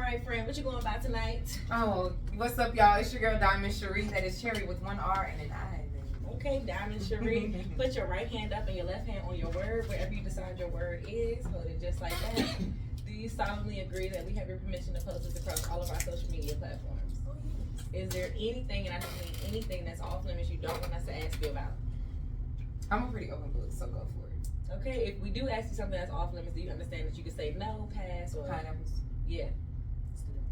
right, friend, what you going about tonight? Oh, what's up, y'all? It's your girl Diamond Cherí. That is Cheri with one R and an I. Okay, Diamond Cherí. Put your right hand up and your left hand on your word, wherever you decide your word is. Hold it just like that. Do you solemnly agree that we have your permission to post this across all of our social media platforms? Is there anything, and I don't mean anything, that's off limits you don't want us to ask you about? I'm a pretty open book, so go for it. Okay, if we do ask you something that's off limits, do you understand that you can say no, pass, or Pineapples. yeah?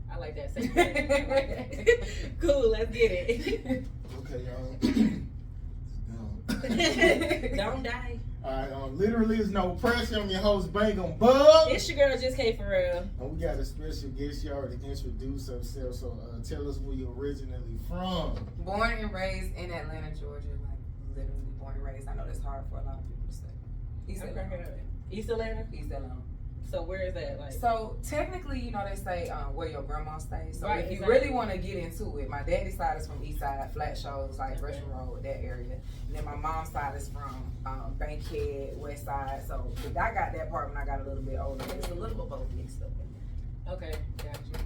I like that. Say cool, let's get it. Okay, y'all. Don't die. Alright, literally is no pressure. I'm your host, Bangembugg. It's your girl, Just K for real. And we got a special guest here to introduce herself. So tell us where you're originally from. Born and raised in Atlanta, Georgia. Like, literally born and raised. I know that's hard for a lot of people to say. East Atlanta. East Atlanta. So where is that? Like, so technically, you know, they say where your grandma stays. So right, if you exactly. really want to get into it, my daddy's side is from East Side, Flat Shows, like Russian Road, that area. And then my mom's side is from Bankhead, West Side. So I got that part when I got a little bit older. It's a little bit both mixed up in there. okay, got you.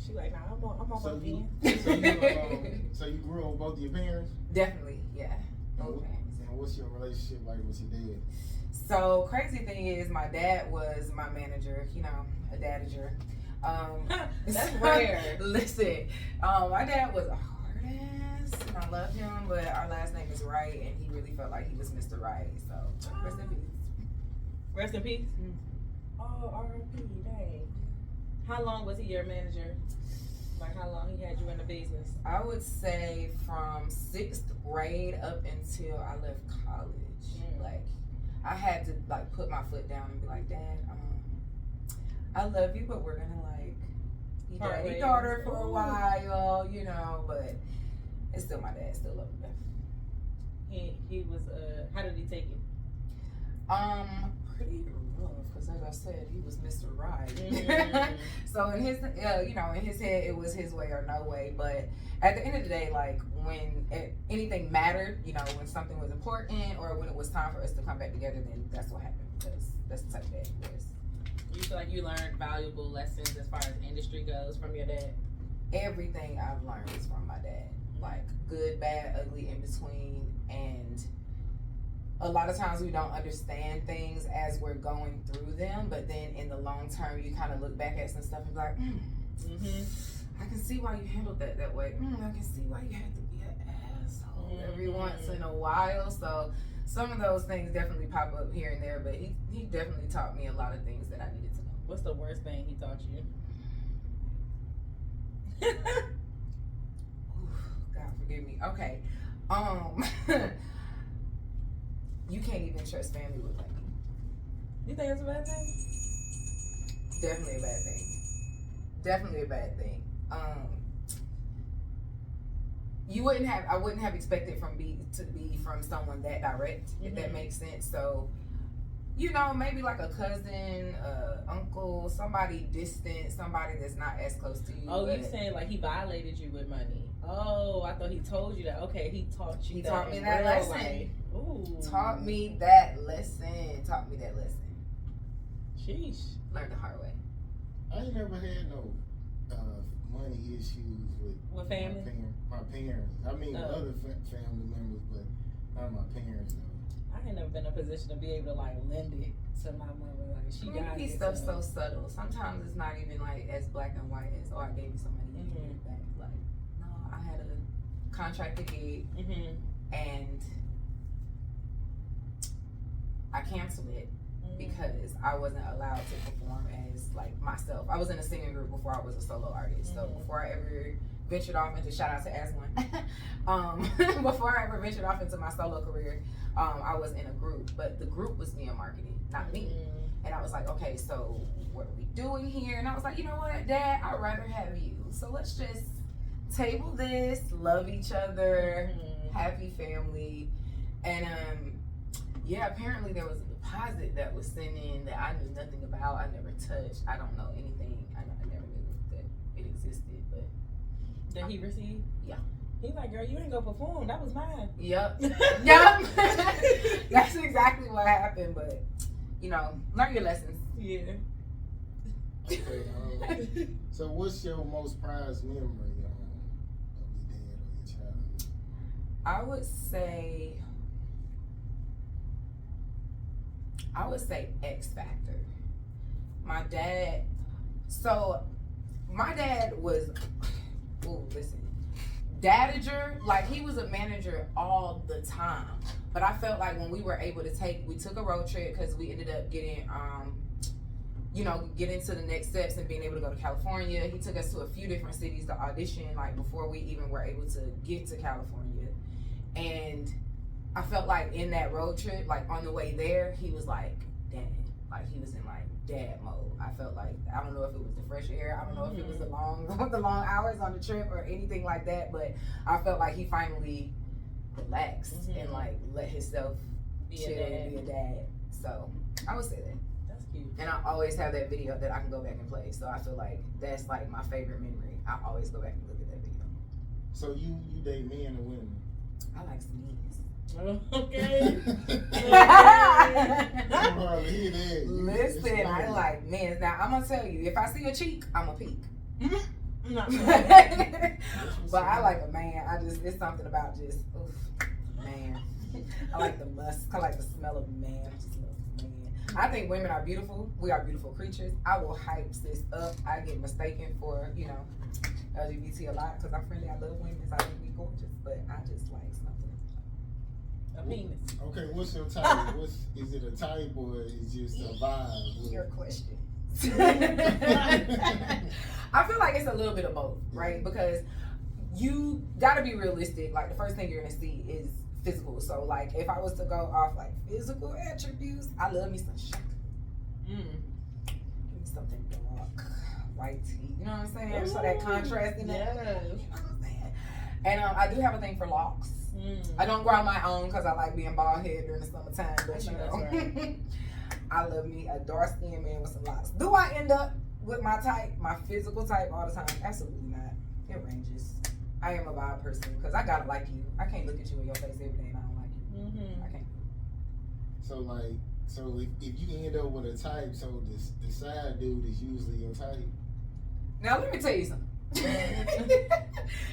She like, nah, I'm on So both you, ends. so you grew up with both your parents? Definitely, yeah. And Both parents. And what's your relationship like with your dad? So crazy thing is, my dad was my manager. You know, a dadager. That's rare. Listen, my dad was a hard ass, and I loved him, but our last name is Wright, and he really felt like he was Mr. Right. So rest in peace. Rest in peace. Mm. Oh, R.I.P. Dang. How long was he your manager? Like how long he had you in the business? I would say from 6th grade up until I left college. Like, I had to like put my foot down and be like, Dad, I love you, but we're gonna like be daddy daughter for a while, you know. But it's still my dad. Still love him. He was how did he take it? Pretty rough, because as I said, he was Mr. Right. Mm. So in his, you know, in his head, it was his way or no way. But at the end of the day, like when anything mattered, you know, when something was important or when it was time for us to come back together, then that's what happened. Because that's the type of dad he was. You feel like you learned valuable lessons as far as industry goes from your dad? Everything I've learned is from my dad. Like good, bad, ugly, in between. And a lot of times we don't understand things as we're going through them, but then in the long term, you kind of look back at some stuff and be like, I can see why you handled that way. I can see why you had to be an asshole every once in a while. So some of those things definitely pop up here and there, but he definitely taught me a lot of things that I needed to know. What's the worst thing he taught you? God forgive me. Okay. You can't even trust family with money. You think it's a bad thing? Definitely a bad thing. Definitely a bad thing. I wouldn't have expected to be from someone that direct, if that makes sense. So, you know, maybe like a cousin, uncle, somebody distant, somebody that's not as close to you. Oh, you saying like he violated you with money? Oh, I thought he told you that. Okay, he taught you. He that taught me in that real lesson. life. Ooh. Taught me that lesson. Sheesh. Learned the hard way. I ain't never had no money issues With family? My parents. I mean, other family members, but not my parents, though. I ain't never been in a position to be able to like lend it to my mother. Like she got it. Stuff so subtle. Sometimes it's not even like as black and white as, oh, I gave you some money, you give it back. Like, no, I had a contracted gig and I canceled it because I wasn't allowed to perform as like myself. I was in a singing group before I was a solo artist. So before I ever ventured off into, shout out to As One, before I ever ventured off into my solo career, I was in a group, but the group was being marketed, not me. And I was like, okay, so what are we doing here? And I was like, you know what, Dad, I'd rather have you. So let's just table this, love each other, happy family. And yeah, apparently there was a deposit that was sent in that I knew nothing about. I never touched. I don't know anything. I never knew that it existed. But did he receive? Yeah. He's like, girl, you ain't gonna perform. That was mine. Yep. Yep. That's exactly what happened. But you know, learn your lessons. Yeah. Okay. So what's your most prized memory of your dad or your childhood? I would say X Factor. My dad was, dadager, like he was a manager all the time. But I felt like when we were able to we took a road trip because we ended up getting, getting to the next steps and being able to go to California. He took us to a few different cities to audition, like before we even were able to get to California. And I felt like in that road trip, like on the way there, he was like, dad, like he was in like dad mode. I felt like, I don't know if it was the fresh air, I don't know if it was the long hours on the trip or anything like that, but I felt like he finally relaxed and like let himself chill and be a dad. So I would say that. That's cute. And I always have that video that I can go back and play. So I feel like that's like my favorite memory. I always go back and look at that video. So you date men or women? I like sneeze. Okay. Listen, I like men. Now I'm gonna tell you, if I see a cheek, I'm a peek. But I like a man. It's something about just, oof, man. I like the musk. I like the smell of man. I just love man. I think women are beautiful. We are beautiful creatures. I will hype this up. I get mistaken for, LGBT a lot because I'm friendly. I love women. I think we gorgeous, but I just like something. A penis. Okay, what's your type? Is it a type or is it just a vibe? Your question. I feel like it's a little bit of both, right? Because you gotta be realistic. Like the first thing you're gonna see is physical. So like if I was to go off like physical attributes, I love me some shit. Give me something dark, white teeth. You know what I'm saying? So that contrast in that. Yes. You know what I'm saying? And I do have a thing for locks. I don't grow my own because I like being bald head during the summertime, but Right. I love me a dark skinned man with some locks. Do I end up with my type, my physical type all the time? Absolutely not. It ranges. I am a vibe person because I gotta like you. I can't look at you in your face every day and I don't like you. I can't. So if you end up with a type, so the side dude is usually your type. Now let me tell you something.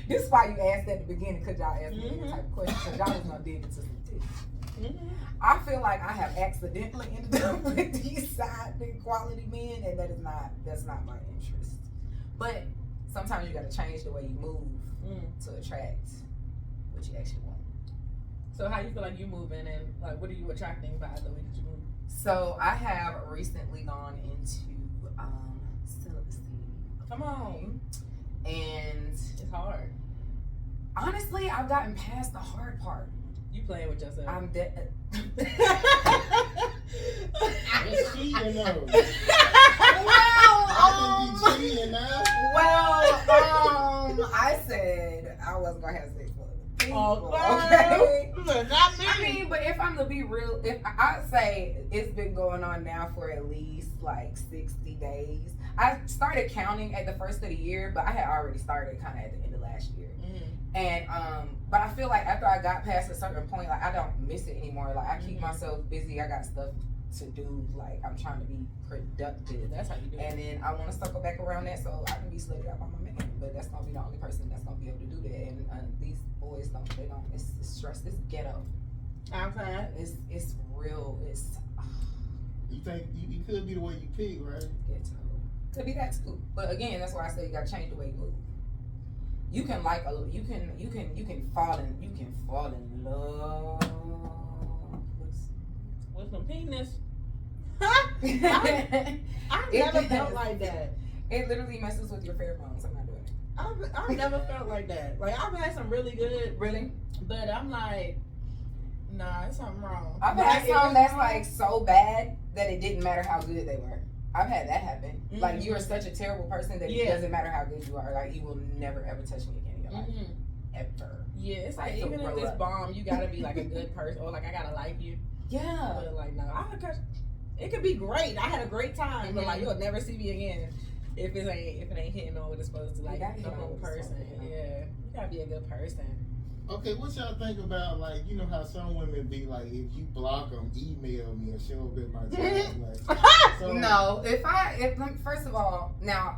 This is why you asked at the beginning, because y'all asked me that type of question, because y'all was gonna dig into some titties. I feel like I have accidentally ended up with these side big quality men, and that's not my interest. But sometimes you gotta change the way you move to attract what you actually want. So how you feel like you moving, and like what are you attracting by the way that you move? So I have recently gone into celibacy. Come on. And it's hard. Honestly, I've gotten past the hard part. You playing with yourself. I'm dead. It's cheating though. I said I wasn't gonna have sex with people. Okay. Not me. I mean, but if I'm to be real, if I'd say it's been going on now for at least like 60 days. I started counting at the first of the year, but I had already started kind of at the end of last year. And but I feel like after I got past a certain point, like I don't miss it anymore. Like I keep myself busy. I got stuff to do. Like I'm trying to be productive. That's how you do it. And then I want to circle back around that so I can be slutted out by my man. But that's gonna be the only person that's gonna be able to do that. And these boys don't. It's stress. It's ghetto. I'm fine. It's real. It's. You think you could be the way you pick, right? Ghetto. Could be that too. But again, that's why I say you gotta change the way you move. You can you can fall in love with some penis. I never felt like that. It literally messes with your pheromones. I'm not doing it. I've never felt like that. Like I've had some really good, but I'm like, nah, it's something wrong. I've had some that's like so bad that it didn't matter how good they were. I've had that happen. Like you are such a terrible person that it doesn't matter how good you are. Like you will never ever touch me again in your life. Ever. Yeah, it's like even if it's bomb, you gotta be like a good person, or like I gotta like you. Yeah. But like no, it could be great. I had a great time, but like you'll never see me again if it ain't hitting on what it's supposed to. Like the whole person. Yeah, you gotta be a good person. Okay, what y'all think about, like, you know how some women be like, if you block them, email me and show up at my job. Like, so, no, if first of all, now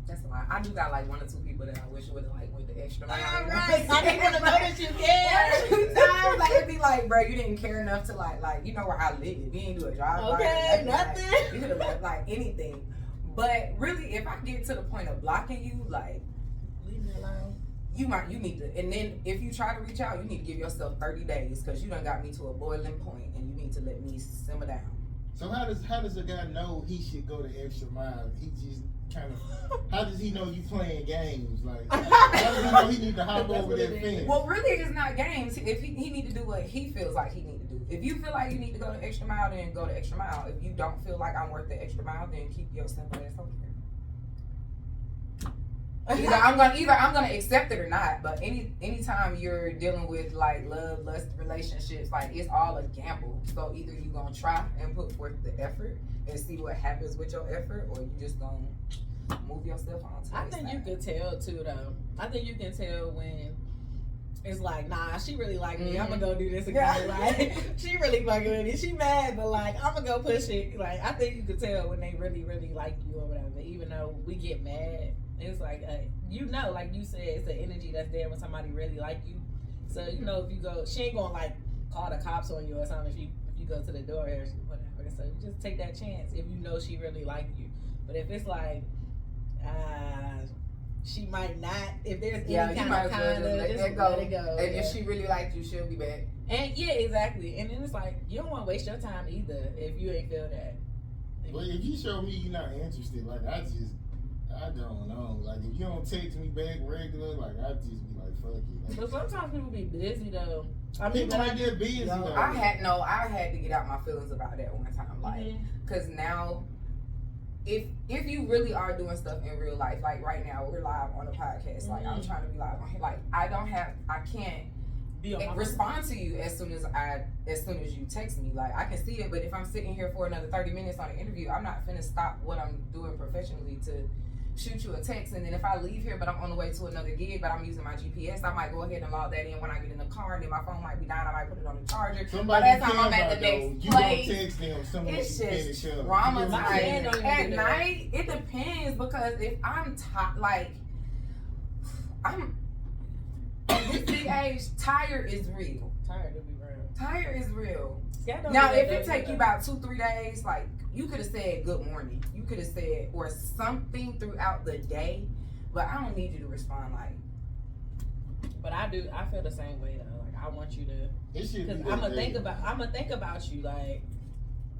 That's a lot. I do got like 1 or 2 people that I wish would have like went the extra mile. All right. I didn't want to know that you care. 1 or 2 times, like it'd be like, bro, you didn't care enough to like you know where I live. You didn't do a drive. Okay, nothing. Like, you could have left like anything. But really, if I get to the point of blocking you, like, leave me alone. You need to, and then if you try to reach out, you need to give yourself 30 days because you done got me to a boiling point, and you need to let me simmer down. So how does a guy know he should go the extra mile? He just kind of, how does he know you playing games? Like, how does he know he need to hop over that fence? Well, really, it's not games. If he need to do what he feels like he need to do. If you feel like you need to go the extra mile, then go the extra mile. If you don't feel like I'm worth the extra mile, then keep your simple ass over here. Either I'm gonna accept it or not. But anytime you're dealing with like love, lust, relationships, like it's all a gamble. So either you gonna try and put forth the effort and see what happens with your effort, or you just gonna move yourself on to the I think side. you can tell too, though. I think you can tell when it's like, nah, she really like me. I'm gonna go do this again. Like, she really fucking with me. She mad, but like, I'm gonna go push it. Like, I think you can tell when they really, really like you or whatever. Even though we get mad, it's like, you know, like you said, it's the energy that's there when somebody really like you. So you know, if you go, she ain't gonna like call the cops on you or something if you go to the door or whatever. So you just take that chance if you know she really like you. But if it's like, she might not. If there's any kind of just let it go. And if she really liked you, she'll be back. And yeah, exactly. And then it's like you don't want to waste your time either if you ain't feel that. But if you show me you're not interested, like I don't know. Like if you don't text me back regular, like I just be like, fuck it. Like, But sometimes people be busy though. I mean, people like that busy though. I had to get out my feelings about that one time, like, cause now, if you really are doing stuff in real life, like right now we're live on a podcast, like I'm trying to be live on here, like I can't respond to you as soon as you text me. Like I can see it, but if I'm sitting here for another 30 minutes on an interview, I'm not finna stop what I'm doing professionally to shoot you a text. And then if I leave here but I'm on the way to another gig but I'm using my GPS, I might go ahead and log that in when I get in the car, and then my phone might be down, I might put it on the charger. Somebody by that time I'm at the next place, you text them someone it's you just finish up. traumatizing. At night, it depends, because if I'm at this big age, tired is real. Tired to be real. Tired is real. Yeah, Now, if it take you about 2-3 days, like you could have said good morning, you could have said or something throughout the day, but I don't need you to respond like. But I do. I feel the same way though. Like I want you to, because I'm gonna think about you. Like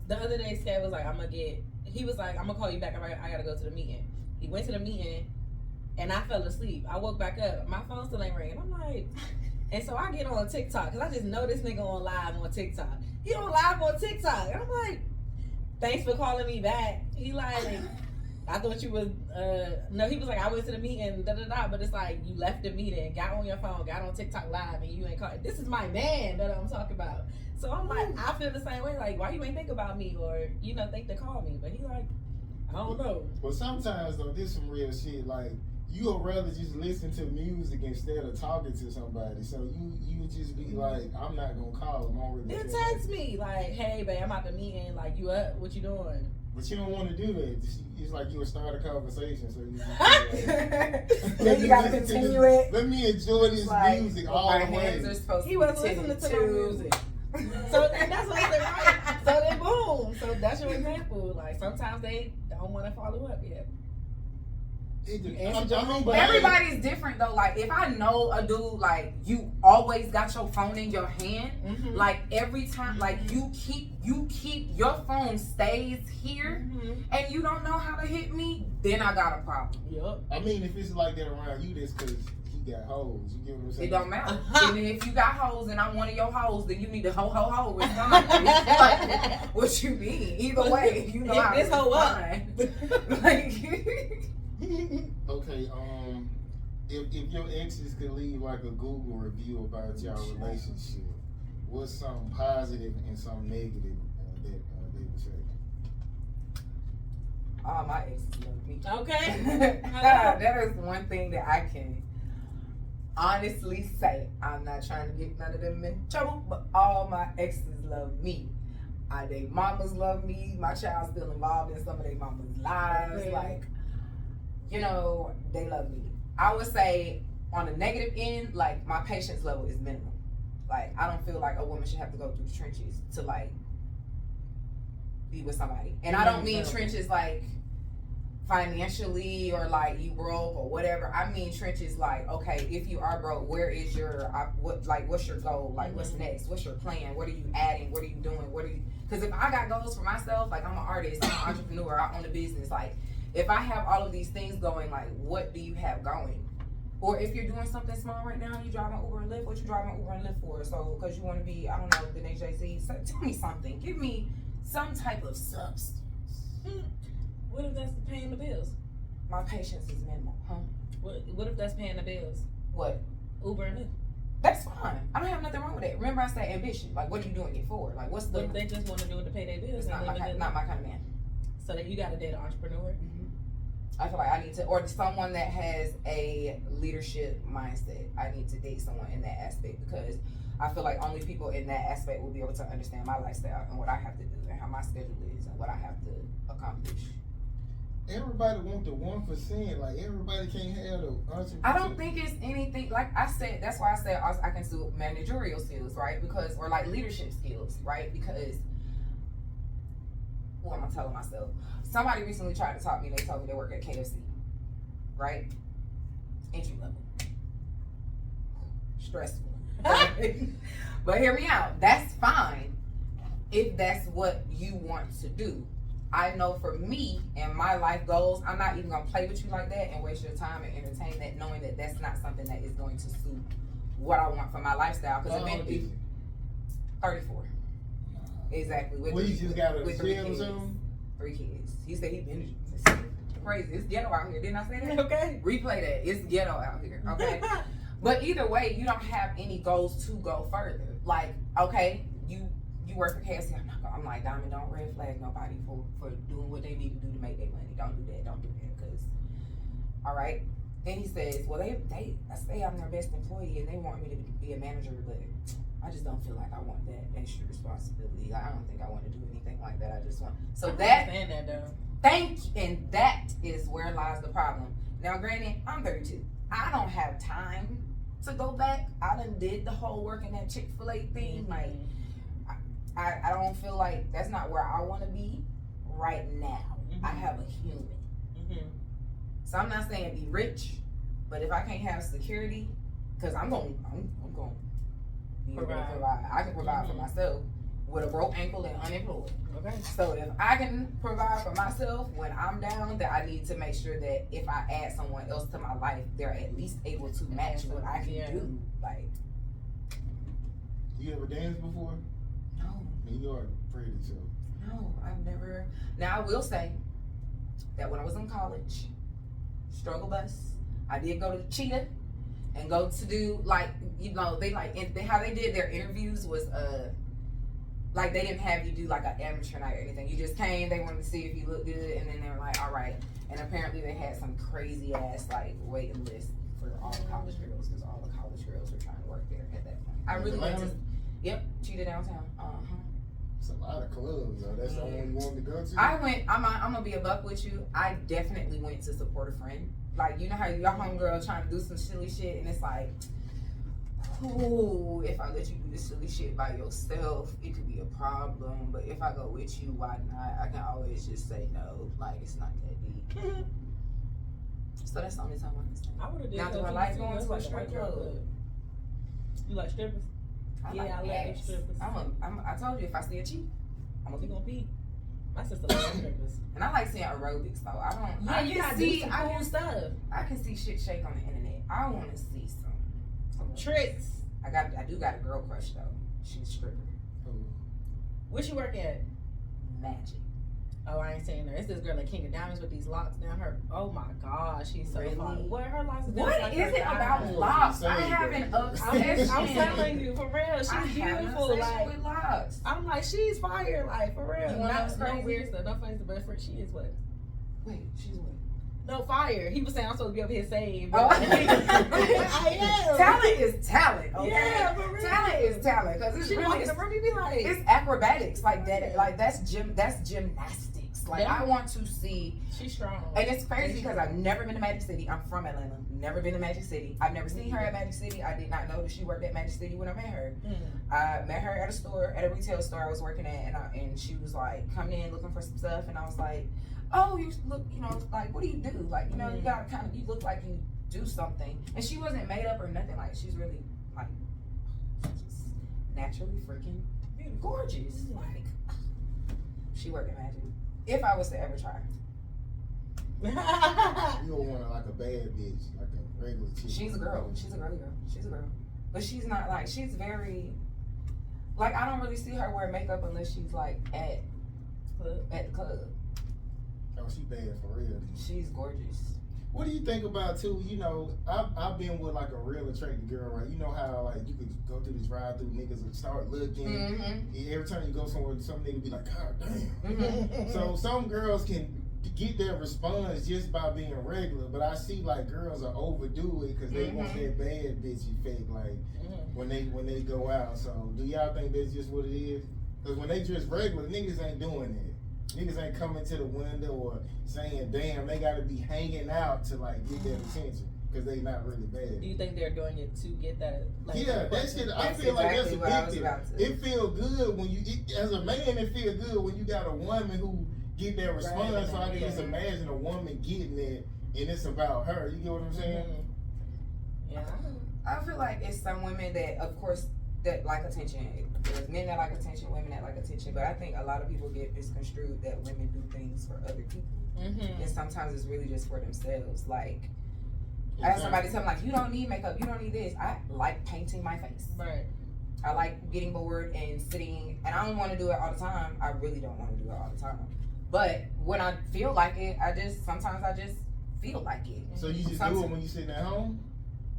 the other day, Scott was like, he was like, I'm gonna call you back. I gotta go to the meeting. He went to the meeting, and I fell asleep. I woke back up. My phone still ain't ringing. I'm like, and so I get on TikTok because I just know this nigga on live on TikTok. He on live on TikTok, and I'm like, thanks for calling me back. He like, I thought you was, no, he was like, I went to the meeting, but it's like, you left the meeting, got on your phone, got on TikTok live, and you ain't called. This is my man that I'm talking about. So I'm like, I feel the same way, like, why you ain't think about me, or, think to call me, but he like, I don't know. But sometimes though, this some real shit, like, you would rather just listen to music instead of talking to somebody. So you would just be like, I'm not gonna call him. I'm Then text me, like, hey, babe, I'm at the meeting, like, you up, what you doing? But you don't want to do that. It's like you would start a conversation, so you just Then you gotta continue it. Let me enjoy this like, music all the way. He wasn't listening to my music. So then that's what I said, right? So then boom. So that's your example. Like sometimes they don't want to follow up yet. Everybody's different though. Like if I know a dude, like you always got your phone in your hand, like every time, like you keep your phone stays here, and you don't know how to hit me, then I got a problem. Yep. I mean, if it's like that around you, that's because he got hoes. You get what I'm saying? It don't matter. And if you got hoes and I'm one of your hoes, then you need to ho respond. Like, what you mean? Either way, you know how this hoe up. Like. Okay, if your exes could leave like a Google review about y'all relationship, what's something positive and something negative that they would say? All my exes love me. Okay. That is one thing that I can honestly say. I'm not trying to get none of them in trouble, but all my exes love me. Their mamas love me. My child's still involved in some of their mamas' lives. Like, you know, they love me. I would say on the negative end, like my patience level is minimal. Like I don't feel like a woman should have to go through the trenches to like be with somebody. And I don't mean trenches like financially or like you broke or whatever. I mean trenches like, okay, if you are broke, where is your what's your goal? Like what's next? What's your plan? What are you adding? What are you doing? Because if I got goals for myself, like I'm an artist, I'm an entrepreneur, I own a business, like if I have all of these things going, like what do you have going? Or if you're doing something small right now, you driving Uber and Lyft, what you driving Uber and Lyft for? So because you want to be, I don't know, the next Jay-Z, so tell me something. Give me some type of substance. What if that's paying the bills? My patience is minimal, huh? What if that's paying the bills? What? Uber and Lyft. That's fine. I don't have nothing wrong with that. Remember, I said ambition. Like, what are you doing it for? Like, what's the? What if they just want to do it to pay their bills? It's not my kind of man. So that you got to date an entrepreneur. I feel like I need to, or someone that has a leadership mindset. I need to date someone in that aspect because I feel like only people in that aspect will be able to understand my lifestyle and what I have to do and how my schedule is and what I have to accomplish. Everybody want the 1%. Like everybody can't have the 100%. I don't think it's anything. Like I said, that's why I said I can do managerial skills, right? Because or like leadership skills, right? Because what am I telling myself? Somebody recently tried to talk me. They told me they work at KFC, right? Entry level, stressful. But hear me out. That's fine if that's what you want to do. I know for me and my life goals, I'm not even gonna play with you like that and waste your time and entertain that, knowing that that's not something that is going to suit what I want for my lifestyle. Because eventually, 34, exactly. With you just got a with 3 kids. 3 kids. He said he been crazy. It's ghetto out here. Didn't I say that? Okay. Replay that. It's ghetto out here. Okay. But either way, you don't have any goals to go further. Like, okay, you work for KFC. I'm like, Diamond, don't red flag nobody for doing what they need to do to make their money. Don't do that. Don't do that. Because, all right. Then he says, well, I say I'm their best employee and they want me to be a manager, but I just don't feel like I want that extra responsibility. I don't think I want to do anything like that. I just want. So that. I understand that though. And that is where lies the problem. Now, granted, I'm 32. I don't have time to go back. I done did the whole working that Chick-fil-A thing. Like, I don't feel like that's not where I want to be right now. I have a human. So I'm not saying be rich, but if I can't have security, because I'm going to be able to provide. I can provide for myself with a broke ankle and unemployed. Okay. So if I can provide for myself when I'm down, then I need to make sure that if I add someone else to my life, they're at least able to match what I can do. Like, you ever danced before? No. And you are pretty too. No, I've never. Now I will say that when I was in college, struggle bus, I did go to Cheetah and go to do like, you know, how they did their interviews was like they didn't have you do like an amateur night or anything. You just came, they wanted to see if you looked good, and then they were like, all right. And apparently they had some crazy ass like waiting list for all the college girls because all the college girls were trying to work there at that point. I really went to, Cheetah downtown. It's a lot of clubs, though. That's the only one you want to go to? I went, I'm gonna be a buck with you. I definitely went to support a friend. Like, you know how your homegirl trying to do some silly shit and it's like, ooh, if I let you do this silly shit by yourself, it could be a problem. But if I go with you, why not? I can always just say no. Like, it's not that deep. So that's the only time I can say. I would have did. Now, do I like going to a strip club? You like strippers? I love strippers. I told you if I see a cheap, I'm gonna be. My sister loves strippers. And I like seeing aerobics though. I don't. Yeah, you gotta do some cool stuff. I can see shit shake on the internet. I want to see some tricks. I do got a girl crush though. She's a stripper. Where she work at? Magic. Oh, I ain't saying her. It's this girl at King of Diamonds with these locks down her. Oh my gosh, she's so fun. What her locks? What is it about locks? I have an obsession. I'm telling you, for real, she's beautiful. Like, with locks. I'm like, she's fire. Like, for real. Not no weird stuff. No funny stuff. But for she is what? Wait, she's what? No, fire. He was saying I'm supposed to be up here saved. Oh. I am. Talent is talent. Okay? Yeah, for real. Talent is talent because it's she really be like, it's acrobatics like that. Like that's gymnastics. Like, I want to see. She's strong. And it's crazy because I've never been to Magic City. I'm from Atlanta. Never been to Magic City. I've never seen her at Magic City. I did not know that she worked at Magic City when I met her. I met her at a store, at a retail store I was working at, and she was like coming in looking for some stuff, and I was like, oh, you look, you know, like, what do you do? Like, you know, you gotta kind of, you look like you do something. And she wasn't made up or nothing. Like, she's really like just naturally freaking gorgeous. Like, she worked at Magic. If I was to ever try. You don't want like a bad bitch, like a regular chick. She's a girl. She's a girly girl. She's a girl. But she's not like, she's very, like, I don't really see her wear makeup unless she's like at the club. Oh, she bad for real. She's gorgeous. What do you think about too? You know, I've been with like a real attractive girl, right? You know how like you could go through this ride through, niggas would start looking. Mm-hmm. Every time you go somewhere, some nigga be like, God damn. Mm-hmm. So some girls can get their response just by being regular, but I see like girls are overdo it because they want that bad bitch effect, like when they go out. So do y'all think that's just what it is? Because when they just regular, niggas ain't doing that. Niggas ain't coming to the window or saying, damn, they gotta be hanging out to like get that attention because they not really bad. Do you think they're doing it to get that? Like, Yeah, that shit, I That's feel like that's exactly what I was addictive. about to- It feel good when you, as a man, it feel good when you got a woman who get that response. Right, So I can just yeah. imagine a woman getting it and it's about her. You get what I'm saying? Yeah. I feel like it's some women that, of course, that like attention. There's men that like attention, women that like attention. But I think a lot of people get misconstrued that women do things for other people. And sometimes it's really just for themselves. Like, I had somebody tell me, like, you don't need makeup, you don't need this. I like painting my face. Right. I like getting bored and sitting, and I don't want to do it all the time. I really don't want to do it all the time. But when I feel like it, sometimes I just feel like it. So you just do it when you sitting at home?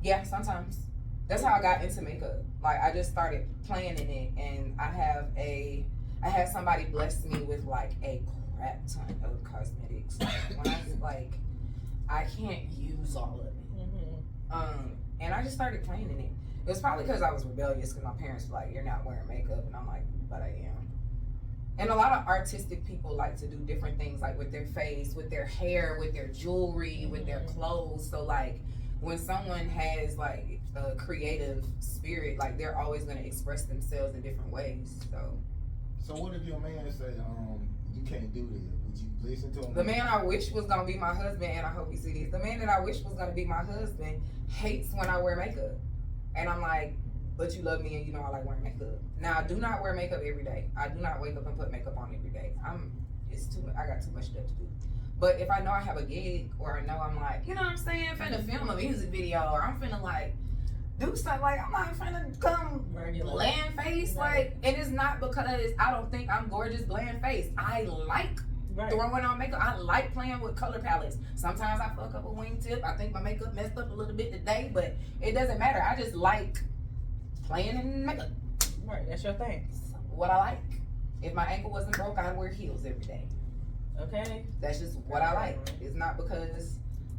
Yeah, sometimes. That's how I got into makeup. Like, I just started playing in it, and I had somebody bless me with like a crap ton of cosmetics. When I can't use all of it. And I just started playing in it. It was probably because I was rebellious, because my parents were like, you're not wearing makeup, and I'm like, but I am. And a lot of artistic people like to do different things, like with their face, with their hair, with their jewelry, with their clothes. So like, when someone has like a creative spirit, like they're always going to express themselves in different ways. So what if your man say, you can't do that? Would you listen to him? The man I wish was going to be my husband, and I hope you see this, the man that I wish was going to be my husband hates when I wear makeup. And I'm like, but you love me and you know I like wearing makeup. Now, I do not wear makeup every day. I do not wake up and put makeup on every day. I got too much stuff to do. But if I know I have a gig, or I know I'm like, you know what I'm saying, finna film a music video, or I'm finna like do stuff, like I'm not finna come bland face, like, and it's not because I don't think I'm gorgeous bland face. I like throwing on makeup. I like playing with color palettes. Sometimes I fuck up a wingtip. I think my makeup messed up a little bit today, but it doesn't matter. I just like playing in makeup. Right, that's your thing. What I like. If my ankle wasn't broke, I'd wear heels every day. Okay. That's just what I like. It's not because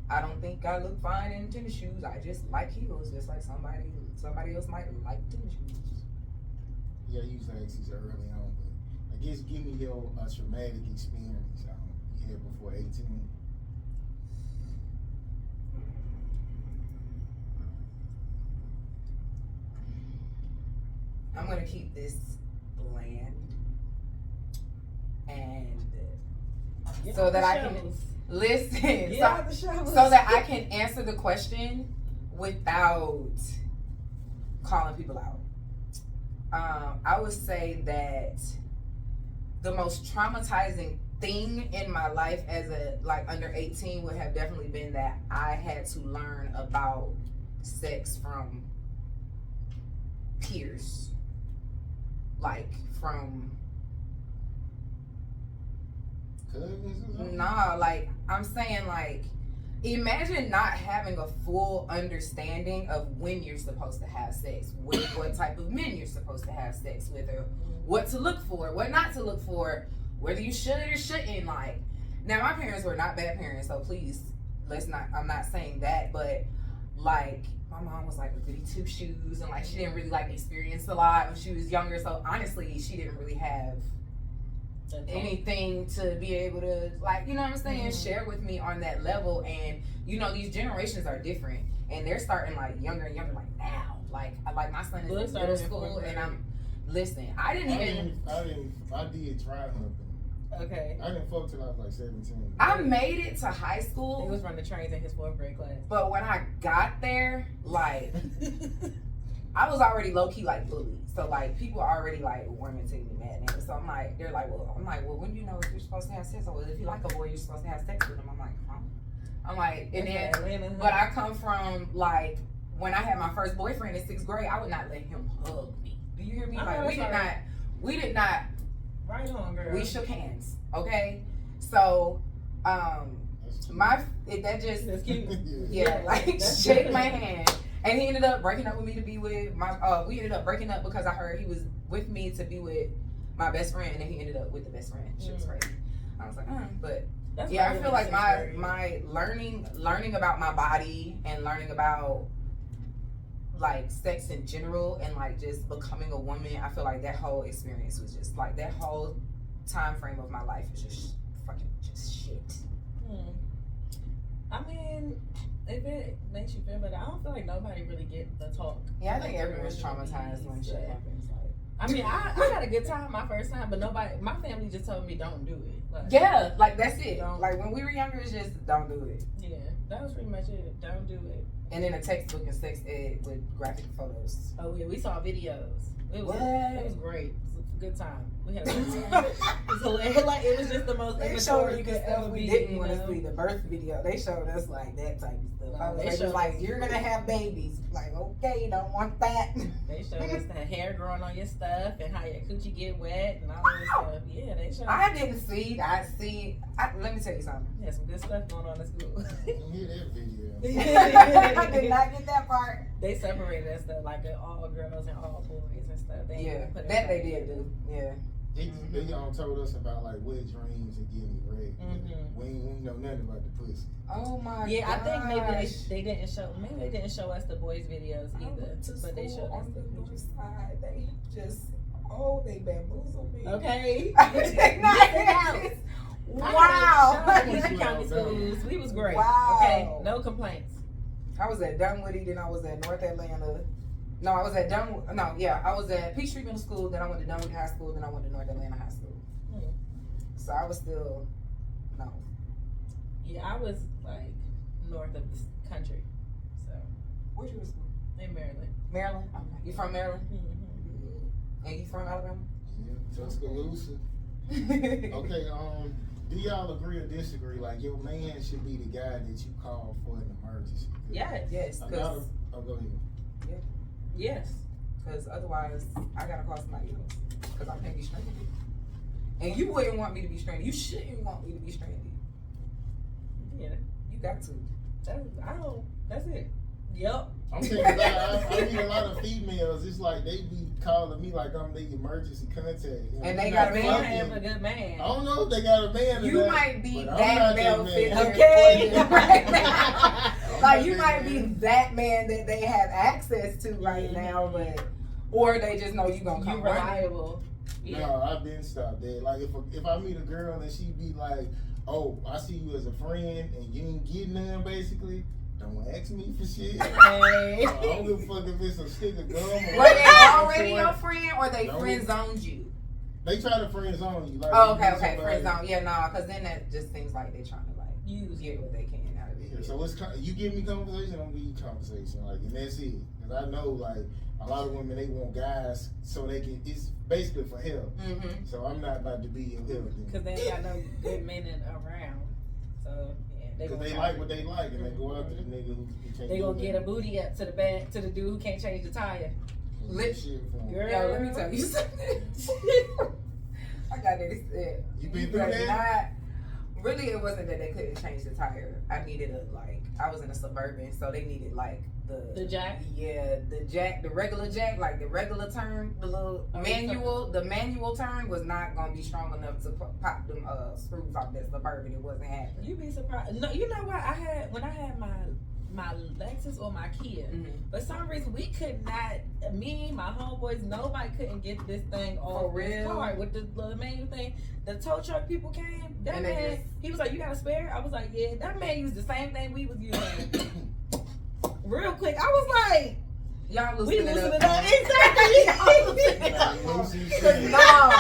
I don't think I look fine in tennis shoes. I just like heels, just like somebody else might like tennis shoes. Yeah, you said this early on, but I guess give me your traumatic experience you had before 18. I'm gonna keep this bland, and so that I can listen, so that I can answer the question without calling people out. I would say that the most traumatizing thing in my life as under 18 would have definitely been that I had to learn about sex from peers, like from Cousins or something? nah, like I'm saying, like, imagine not having a full understanding of when you're supposed to have sex, with what type of men you're supposed to have sex with, or what to look for, what not to look for, whether you should or shouldn't. Like, now my parents were not bad parents, so please, I'm not saying that, but like, my mom was like a goody two shoes, and like she didn't really like experience a lot when she was younger, so honestly she didn't really have anything to be able to, like, you know what I'm saying, share with me on that level. And you know, these generations are different, and they're starting like younger and younger, like now, like my son is in middle school, and I'm listen. I did dry humping. Okay. I didn't fuck till I was like 17. I made it to high school. He was running trains in his 4th grade class. But when I got there, like, I was already low key like bullied. So like people already like warming to me, mad at me. So I'm like, they're like, well, when you know if you're supposed to have sex, or if you like a boy, you're supposed to have sex with him. I'm like, huh? I'm like, and then, but I come from like when I had my first boyfriend in 6th grade, I would not let him hug me. Do you hear me? Like we did not. Right on, girl. We shook hands, okay? So, that just cute. Yeah, like shake my hand. And he ended up breaking up with me to be with my. We ended up breaking up because I heard he was with me to be with my best friend, and then he ended up with the best friend. She was crazy. I was like, but that's yeah, I feel like my learning about my body and learning about like sex in general and like just becoming a woman, I feel like that whole experience was just like that whole time frame of my life is just fucking just shit. I mean, if it makes you feel better, I don't feel like nobody really get the talk. Yeah, I think everyone's traumatized when shit happens. Like, I mean, I had a good time my first time, but my family just told me don't do it. Like, yeah, like that's it. Like when we were younger, it's just don't do it. Yeah, that was pretty much it. Don't do it. And then a textbook and sex ed with graphic photos. Oh yeah, we saw videos. It was great. It was a good time. We had a good time. It was hilarious. Like it was just the most. They showed you good stuff we didn't want to see. The birth video. They showed us like that type of stuff. They showed like you're gonna have babies. Like okay, you don't want that. They showed us the hair growing on your stuff and how your coochie get wet and all that stuff. Yeah, they showed. I didn't see. Let me tell you something. Yeah, some good stuff going on in school. Hear that video. I did not get that part. They separated us though, like all girls and all boys and stuff. They they did do. Yeah. They told us about like wet dreams and getting wrecked. We ain't know nothing about the pussy. Oh my god. Yeah, I think maybe they didn't show us the boys videos either. But they showed us the north pictures. side. They just they bamboozled me. Okay. Wow. County schools. We was great. Wow. Okay. No complaints. I was at Dunwoody, then I was at North Atlanta. No, I was at I was at Peachtree Middle School, then I went to Dunwoody High School, then I went to North Atlanta High School. So I was still, no. Yeah, I was like north of the country. So. Where'd you go to school? In Maryland. Maryland? Okay. You from Maryland? And you from Alabama? Yeah, Tuscaloosa. Okay, do y'all agree or disagree? Like your man should be the guy that you call for an emergency. Yes. Go ahead. Yeah. Yes. Because otherwise, I gotta call somebody else. Because I can't be stranded. And you wouldn't want me to be stranded. You shouldn't want me to be stranded. Yeah. You got to. That's it. Yep. I'm saying I meet a lot of females. It's like they be calling me like I'm the emergency contact. And they got a man. Have a good man. I don't know if they got a man. You might be that male figure. Okay. Like you might be that man that they have access to right now, but or they just know you gonna come. You reliable. Yeah. No, I've been stopped there. Like if I meet a girl and she be like, "Oh, I see you as a friend and you ain't getting none," basically. Don't ask me for shit. Hey. I don't give a fuck if it's a stick of gum. Were they already your friend or they friend zoned you? They try to friend zone you. Like, okay, friend zone. Yeah, no, because then that just seems like they trying to like get what they can out of it. Yeah, so you give me conversation, I'm give you conversation, like, and that's it. Cause I know like a lot of women they want guys so they can. It's basically for help. So I'm not about to be your help. Because they ain't got no good men around. So. Because they like what they like, and they go after the nigga who can't. They gonna get a booty up to the back to the dude who can't change the tire. Girl, let me tell you something. I got that. You been through that? Really, it wasn't that they couldn't change the tire. I needed I was in a Suburban, so they needed like the jack. Yeah, the regular jack, like the regular turn, the little manual. The manual turn was not gonna be strong enough to pop them screws off that Suburban. It wasn't happening. You'd be surprised. No, you know what? When I had my my Lexus or my Kia. For some reason, we could not. Me, my homeboys, nobody couldn't get this thing off this car with the main thing. The tow truck people came. That man, he was like, "You got a spare?" I was like, "Yeah." That man used the same thing we was using. Real quick, I was like, "Y'all loosening it up." Exactly. No.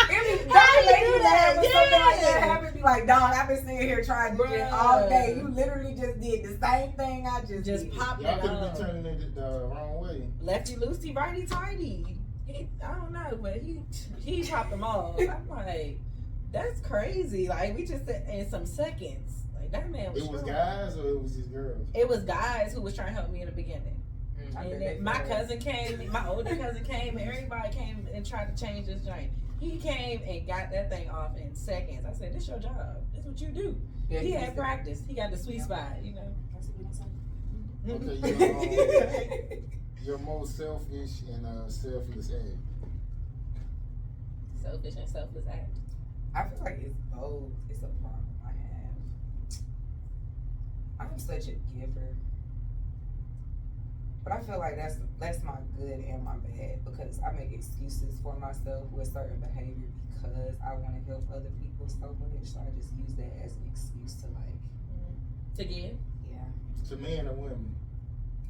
If that happen, be like, dog, I've been sitting here trying to get all day. You literally just did the same thing I just did. Popped Y'all it could have up. been turning it the wrong way. Lefty loosey, righty tighty. I don't know, but he popped them all. I'm like, that's crazy. Like, we just said in some seconds. Like, that man was It was strong. guys or it was just girls? It was guys who was trying to help me in the beginning. And then my cousin came, my older cousin came, and everybody came and tried to change this joint. He came and got that thing off in seconds. I said, "This your job. This what you do." Yeah, he had practice. He got the sweet spot, you know. Okay, your most selfish and selfless act. Selfish and selfless act. I feel like it's both. It's a problem I have. I'm such a giver. But I feel like that's my good and my bad, because I make excuses for myself with certain behavior because I want to help other people so much. So I just use that as an excuse to to give. Yeah. To men or women?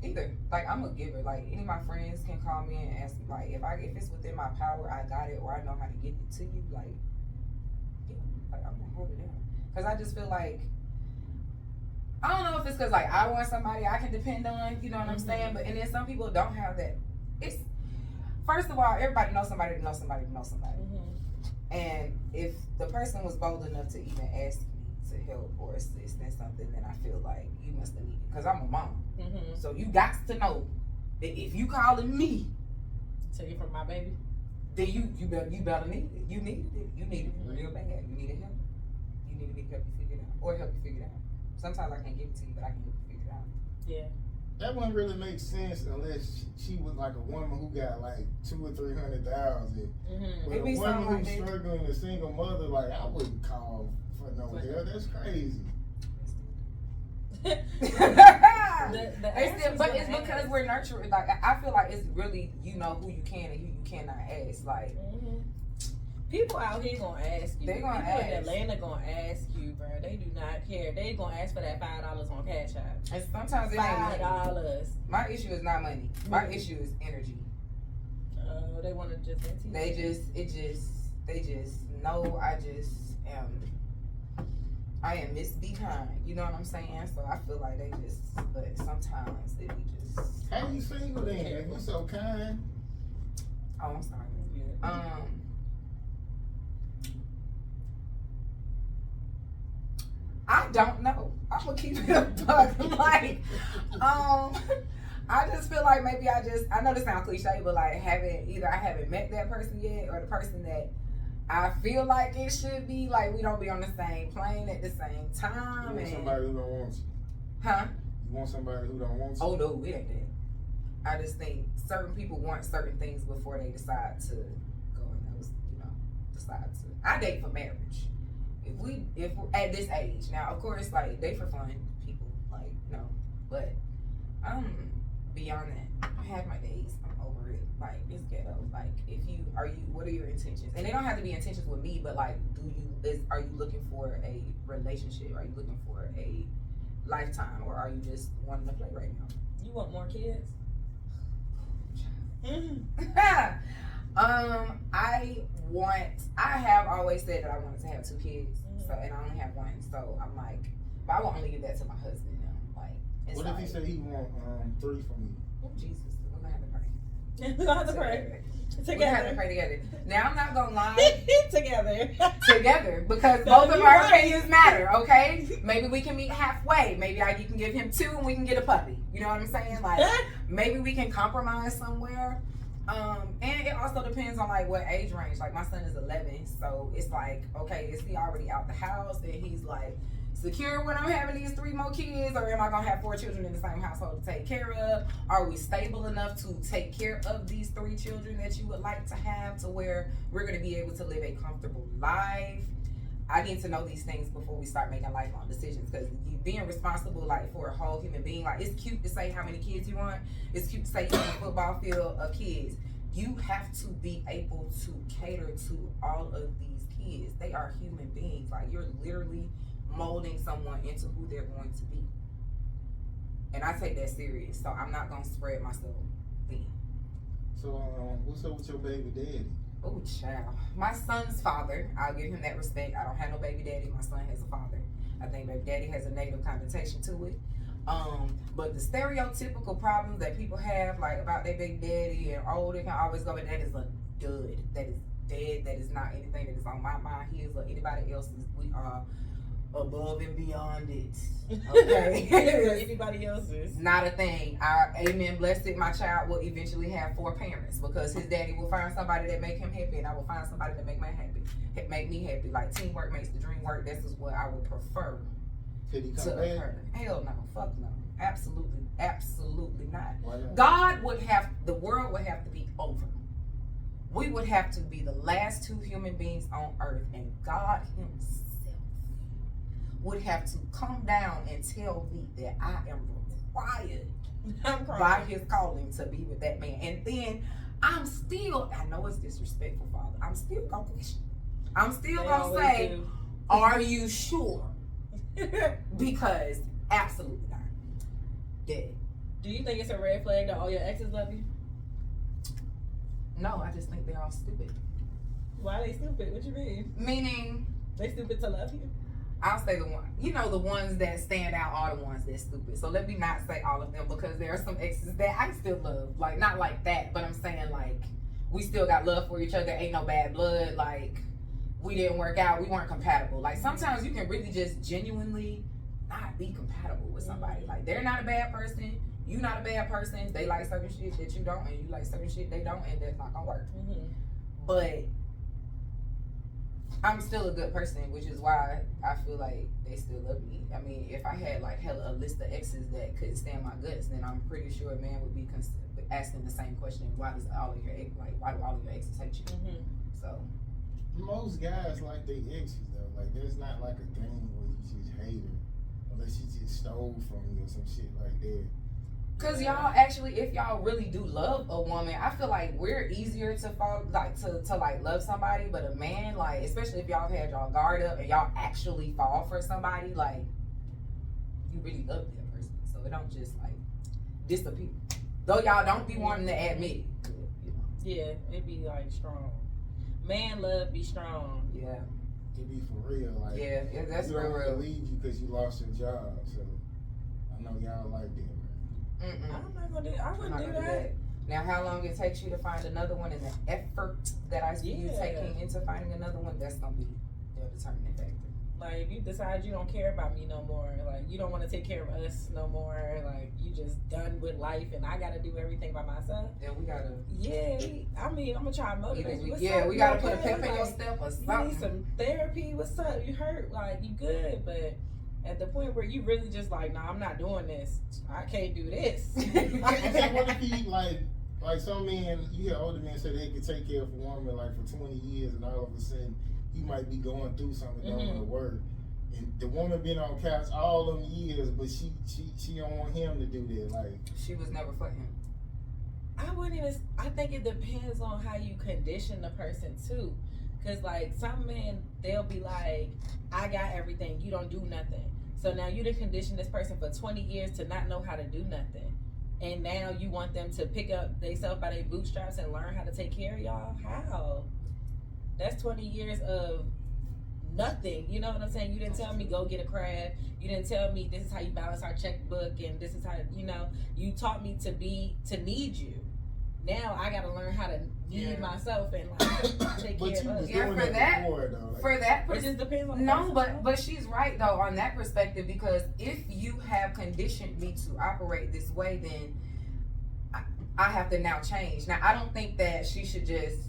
Either. Like, I'm a giver. Like, any of my friends can call me and ask me, like, if it's within my power, I got it, or I know how to get it to you. Like, yeah, like, I'm gonna hold it down. Because I just feel like, I don't know if it's because, like, I want somebody I can depend on, you know what I'm saying? But, and then some people don't have that. It's, first of all, everybody knows somebody to know somebody to know somebody. And if the person was bold enough to even ask me to help or assist in something, then I feel like you must have needed it. Because I'm a mom. So you got to know that if you calling me to you from my baby, then you better need it. You needed it. You needed it real bad. You needed help. You needed me to help you figure it out. Or help you figure it out. Sometimes I can't give it to you, but I can help you figure it out. Yeah. That wouldn't really make sense unless she was like a woman who got like 200,000 or 300,000. But a woman who's struggling, a single mother, like, I wouldn't call for no help. That's crazy. But it's because we're nurturing. Like, I feel like it's really, you know who you can and who you cannot ask. Like, people out here gonna ask you. They gonna people ask. in Atlanta gonna ask you, bro. They do not care. They gonna ask for that $5 on Cash App. And sometimes it ain't money. $5. My issue is not money. My issue is energy. They want to just. They just know I am Miss Be Kind. You know what I'm saying? So I feel like they just, but sometimes they be just. How you single then? If you so kind. Oh, I'm sorry. I don't know. I'm gonna keep it a buck. Like, I just feel like maybe I know this sounds cliche, but like I haven't met that person yet, or the person that I feel like it should be. Like, we don't be on the same plane at the same time. You want somebody who don't want you? Huh? You want somebody who don't want you? Oh no, it ain't that. I just think certain people want certain things before they decide to go and those, decide to. I date for marriage. If we're at this age now, of course, like, date for fun, people, like, no, but beyond that, I have my days. I'm over it. Like, it's ghetto. Like, what are your intentions? And they don't have to be intentions with me, but like, are you looking for a relationship? Are you looking for a lifetime, or are you just wanting to play right now? You want more kids? I have always said that I wanted to have 2 kids, so, and I only have 1, so I'm like, but I will only give that to my husband now. Like, what if he said he want 3 from you? Oh Jesus, we're gonna have to pray. We're gonna have to pray We're gonna have to pray together. Now I'm not gonna lie. Together, because both of our opinions matter. Okay, maybe we can meet halfway. Maybe you can give him 2 and we can get a puppy. You know what I'm saying? Like, maybe we can compromise somewhere. And it also depends on like what age range. Like, my son is 11, so it's like, okay, is he already out the house and he's like secure when I'm having these 3 more kids, or am I gonna have 4 children in the same household to take care of? Are we stable enough to take care of these 3 children that you would like to have, to where we're gonna be able to live a comfortable life? I need to know these things before we start making lifelong decisions. Because you being responsible, like, for a whole human being, like, it's cute to say how many kids you want. It's cute to say you want a football field of kids. You have to be able to cater to all of these kids. They are human beings. Like, you're literally molding someone into who they're going to be. And I take that serious, so I'm not gonna spread myself thin. So, what's up with your baby daddy? Oh, child. My son's father, I'll give him that respect. I don't have no baby daddy. My son has a father. I think baby daddy has a negative connotation to it. But the stereotypical problems that people have, like about their baby daddy and they can always go, that is a dud. That is dead. That is not anything that is on my mind, his, or anybody else's. We are above and beyond it. Okay. Anybody else's. Not a thing. Amen. Blessed, my child will eventually have 4 parents because his daddy will find somebody that make him happy, and I will find somebody that make me happy. Like, teamwork makes the dream work. This is what I would prefer Could he come to back? occur. Hell no. Fuck no. Absolutely not. Why not? The world would have to be over. We would have to be the last 2 human beings on earth, and God himself would have to come down and tell me that I am required by his calling to be with that man. And then I know it's disrespectful, Father, I'm still gonna question. I'm still gonna say, are you sure? Because absolutely not. Dead. Do you think it's a red flag that all your exes love you? No, I just think they're all stupid. Why are they stupid? What you mean? Meaning, They stupid to love you? I'll say the ones that stand out are the ones that's stupid. So let me not say all of them, because there are some exes that I still love. Like, not like that, but I'm saying, like, we still got love for each other. Ain't no bad blood. Like, we didn't work out. We weren't compatible. Like, sometimes you can really just genuinely not be compatible with somebody. Like, they're not a bad person. You not a bad person. They like certain shit that you don't, and you like certain shit they don't, and that's not gonna work. Mm-hmm. But I'm still a good person, which is why I feel like they still love me. I mean, if I had like a list of exes that couldn't stand my guts, then I'm pretty sure a man would be asking the same question: why do all of your exes hate you? Mm-hmm. So Most guys like their exes though. Like, there's not like a thing where you just hate her unless she just stole from you or some shit like that. Cause y'all actually, if y'all really do love a woman, I feel like we're easier to fall, like to like love somebody. But a man, like, especially if y'all had y'all guard up and y'all actually fall for somebody, like, you really love that person. So it don't just like disappear. Though y'all don't be wanting to admit it. You know. Yeah, it be like strong. Man love be strong. Yeah. It be for real. Like, Yeah, that's you real, don't real. leave you because you lost your job. So I know y'all like that. I'm not gonna do. I I'm wouldn't not do gonna do that. that. Now, how long it takes you to find another one, and the effort that I see you Yeah. taking into finding another one, that's gonna be the determining factor. Like, if you decide you don't care about me no more, like, you don't want to take care of us no more, like, you just done with life and I gotta do everything by myself. Then we gotta. Yeah, I mean, I'm gonna try to motivate you. What's Yeah, up? we You gotta put a okay? pep in your Like, step or you need something. some therapy. What's up? You hurt? Like, you good? But at the point where you really just like, nah, I'm not doing this. I can't do this. So what if he like some men, you hear older men say they could take care of a woman like for 20 years, and all of a sudden he might be going through something, don't want to work, and the woman been on couch all them years, but she don't want him to do that. Like, She was never for him. I wouldn't even. I think it depends on how you condition the person too, cause like some men, they'll be like, I got everything, you don't do nothing. So now you done condition this person for 20 years to not know how to do nothing, and now you want them to pick up themselves by their bootstraps and learn how to take care of y'all. How? That's 20 years of nothing. You know what I'm saying? You didn't tell me go get a craft. You didn't tell me this is how you balance our checkbook, and this is how, you know, you taught me to need you. Now I gotta learn how to need myself and like take but care you of was us. Yeah, doing for that- before, though. Like, For that, It just depends on the no, person. but she's right though on that perspective, because if you have conditioned me to operate this way, then I have to now change. Now I don't think that she should just.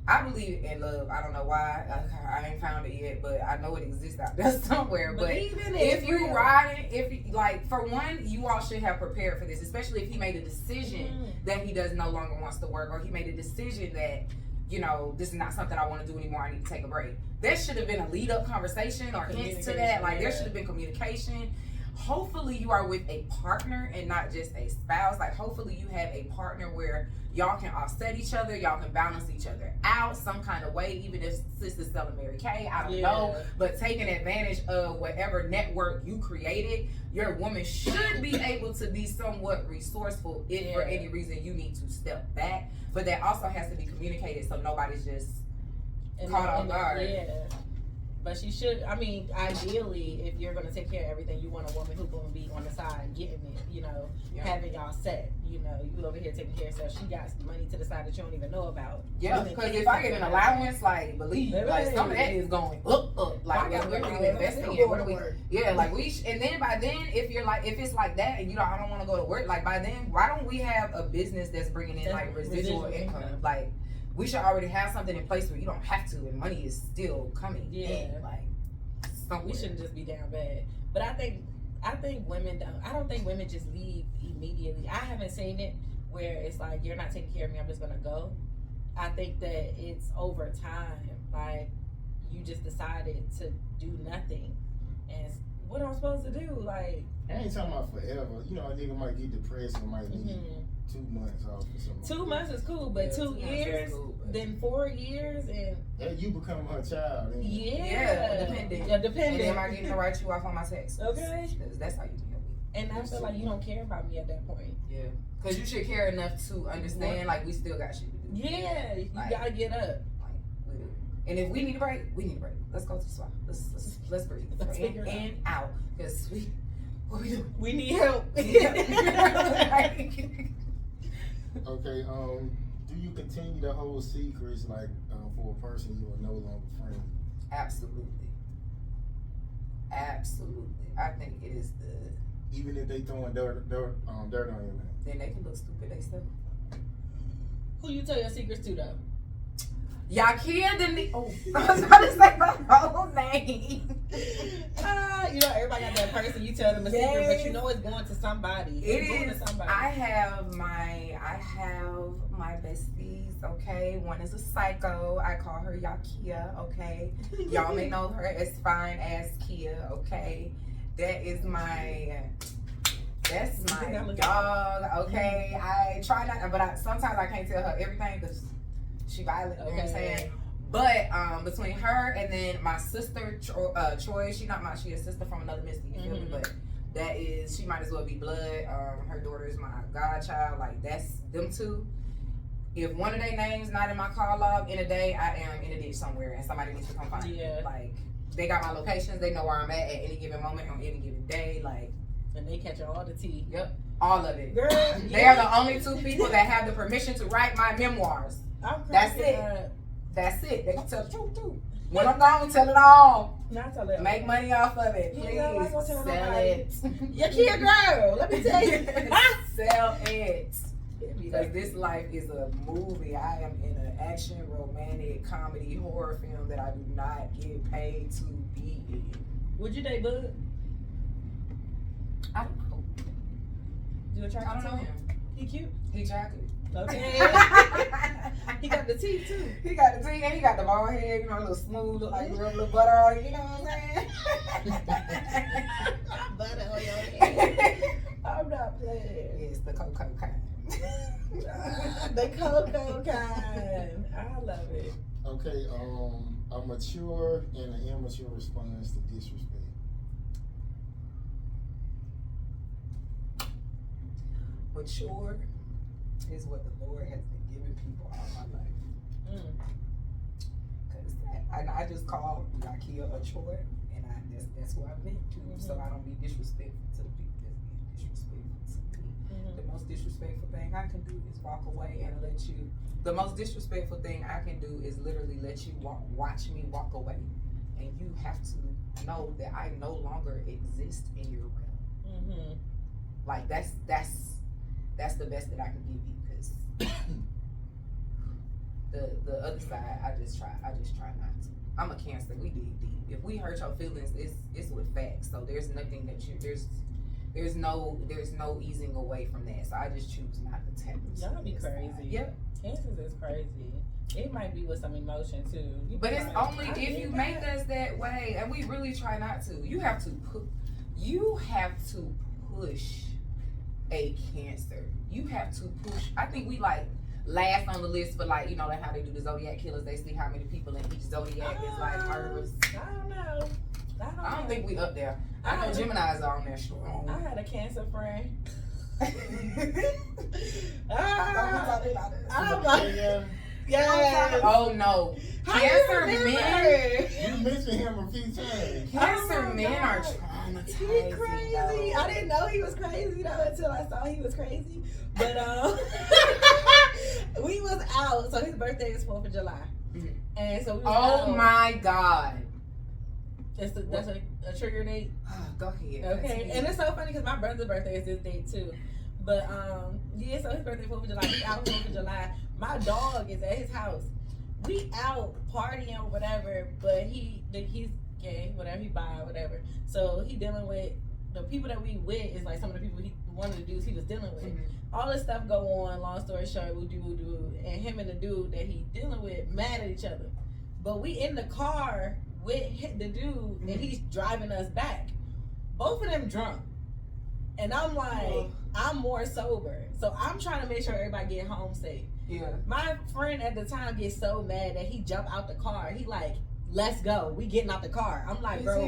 I believe in love. I don't know why. I ain't found it yet, but I know it exists out there somewhere. But even if you riding, like, for one, you all should have prepared for this, especially if he made a decision that he does no longer wants to work, or he made a decision that you know, this is not something I want to do anymore. I need to take a break. There should have been a lead up conversation or hints to that. Like, there should have been communication. Hopefully you are with a partner and not just a spouse. Like, hopefully you have a partner where y'all can offset each other, y'all can balance each other out some kind of way, even if sis is selling Mary Kay, I don't know, but taking advantage of whatever network you created. Your woman should be able to be somewhat resourceful if for any reason you need to step back, but that also has to be communicated so nobody's just caught off guard. But she should, I mean, ideally, if you're going to take care of everything, you want a woman who's going to be on the side getting it, you know, having y'all set. You know, you over here taking care of stuff. She got money to the side that you don't even know about. Yeah, because if I get an allowance, like, believe, like, some of that is going up. Like, what are we investing in? What are we, like, and then by then, if you're like, if it's like that and you know, I don't want to go to work, like, by then, why don't we have a business that's bringing in, like, residual income? Like, we should already have something in place where you don't have to, and money is still coming in. Like, somewhere. We shouldn't just be down bad. But I think women don't. I don't think women just leave immediately. I haven't seen it where it's like, you're not taking care of me, I'm just gonna go. I think that it's over time. Like, you just decided to do nothing, and what am I supposed to do? Like, I ain't talking about forever. You know, a nigga might get depressed and might need 2 months off or something. 2 months is cool, but 2 years, then 4 years, and you become her child. Then. Dependent. Yeah, dependent. And am I getting to write you off on my text? Okay. Because that's how you deal with it. And I feel like you don't care about me at that point. Yeah. Because you should care enough to understand, like, we still got shit to do. Yeah, you like, gotta get up. Like, and if we need a break, we need a break. Let's go to the swap. Let's breathe. Let's in and out. Because what we doing? We need help. Okay, do you continue to hold secrets, like, for a person you are no longer friends? Absolutely. I think it is even if they throwing dirt on your name. Then they can look stupid themselves. Who you tell your secrets to, though? Yakia I was about to say my whole name. You know, everybody got that person you tell them a secret, but you know it's going to somebody. It's going to somebody. I have my besties, okay? One is a psycho. I call her Yakia, okay? Y'all may know her as Fine Ass Kia, okay? That's my dog, okay? I try not, but sometimes I can't tell her everything because she violent, you know what I'm saying? But between her and then my sister, Troy, she a sister from another Misty, you feel me? But that is, she might as well be blood. Her daughter is my godchild, like, that's them two. If one of their names not in my call log in a day, I am in a ditch somewhere and somebody needs to come find me. Like, they got my locations, they know where I'm at any given moment on any given day, like. And they catch all the tea. Yep, all of it. Girl, they are the only 2 people that have the permission to write my memoirs. That's it. That's it. They can tell the truth too. When I'm gone, tell it all. Not tell it. Make money off of it. Please sell it. Your kid girl. Let me tell you. Sell it. Because this life is a movie. I am in an action, romantic, comedy, horror film that I do not get paid to be in. Would you date Bug? I don't know. You attracted to him? He cute? He chocolate. Okay. He got the teeth too. He got the teeth and he got the bald head, you know, a little smooth, look like you rub a little butter on it, you know what I'm saying? Butter on your head. I'm not playing. It's the cocoa kind. The cocoa kind. I love it. Okay, a mature and an immature response to disrespect. Mature is what the Lord has been giving people all my life. Because I just call Yakia a chore, and that's who I've been to, so I don't be disrespectful to the people that's being disrespectful to me. The most disrespectful thing I can do is walk away and let you. The most disrespectful thing I can do is literally let you watch me walk away, and you have to know that I no longer exist in your realm. Like that's the best that I can give you, because the other side, I just try not to. I'm a Cancer. We dig deep. If we hurt your feelings, it's with facts. So there's nothing that there's no easing away from that. So I just choose not to tap into. Y'all be crazy. Yep. Cancers is crazy. It might be with some emotion too. But it's only I if get you that. make us that way, and we really try not to. You have to push a Cancer. You have to push. I think we like last on the list for like, you know, like how they do the Zodiac killers. They see how many people in each Zodiac is like murderers. I don't know. I don't think we up there. I know Gemini's are on there strong. I had a Cancer friend. I'm like, Yeah. Oh no. How Cancer you men. you mentioned him a few times. Cancer Oh, men God. are traumatizing. He crazy. though. I didn't know he was crazy though until I saw he was crazy. But we was out. So his birthday is 4th of July, Mhm. and so we was out. Oh my God. That's a trigger date. Go ahead. Okay, and it's so funny because my brother's birthday is this date too. But yeah, so his birthday 4th of July. We out 4th of July. My dog is at his house. We out partying or whatever, but he's gay, whatever he bi, whatever. So he dealing with the people that we with is like some of the people one of the dudes he was dealing with. Mm-hmm. All this stuff go on. Long story short, woo doo, and him and the dude that he dealing with mad at each other. But we in the car with the dude, and he's driving us back. Both of them drunk, and I'm like, I'm more sober, so I'm trying to make sure everybody get home safe. Yeah. My friend at the time gets so mad that he jumped out the car. He like, let's go. We getting out the car. I'm like, bro,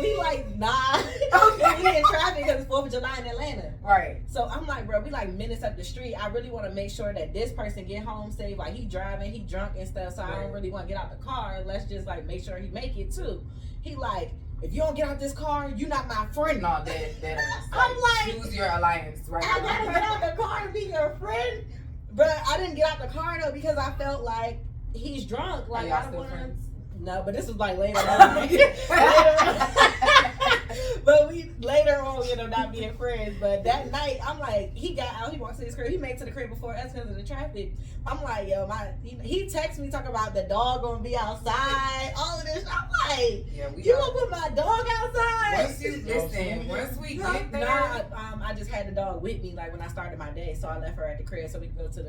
we like, nah. We in traffic because it's 4th of July in Atlanta. Right. So I'm like, bro, we like minutes up the street. I really want to make sure that this person get home safe. Like he driving, he drunk and stuff. So I don't really want to get out the car. Let's just like make sure he make it too. He like, if you don't get out this car, you not my friend. No, that is like, I'm like, choose your alliance right I now. gotta get out the car and be your friend. But I didn't get out the car though because I felt like he's drunk. Like y'all I don't still want to. friends? No, but this was like later on. But we later on we ended up not being friends. But that night, I'm like, he got out, he walked to his crib, he made it to the crib before us because of the traffic. I'm like, yo, he texted me talking about the dog gonna be outside, all of this. I'm like, Yeah, you gonna put my dog outside? Once we get there, I just had the dog with me like when I started my day, so I left her at the crib so we could go to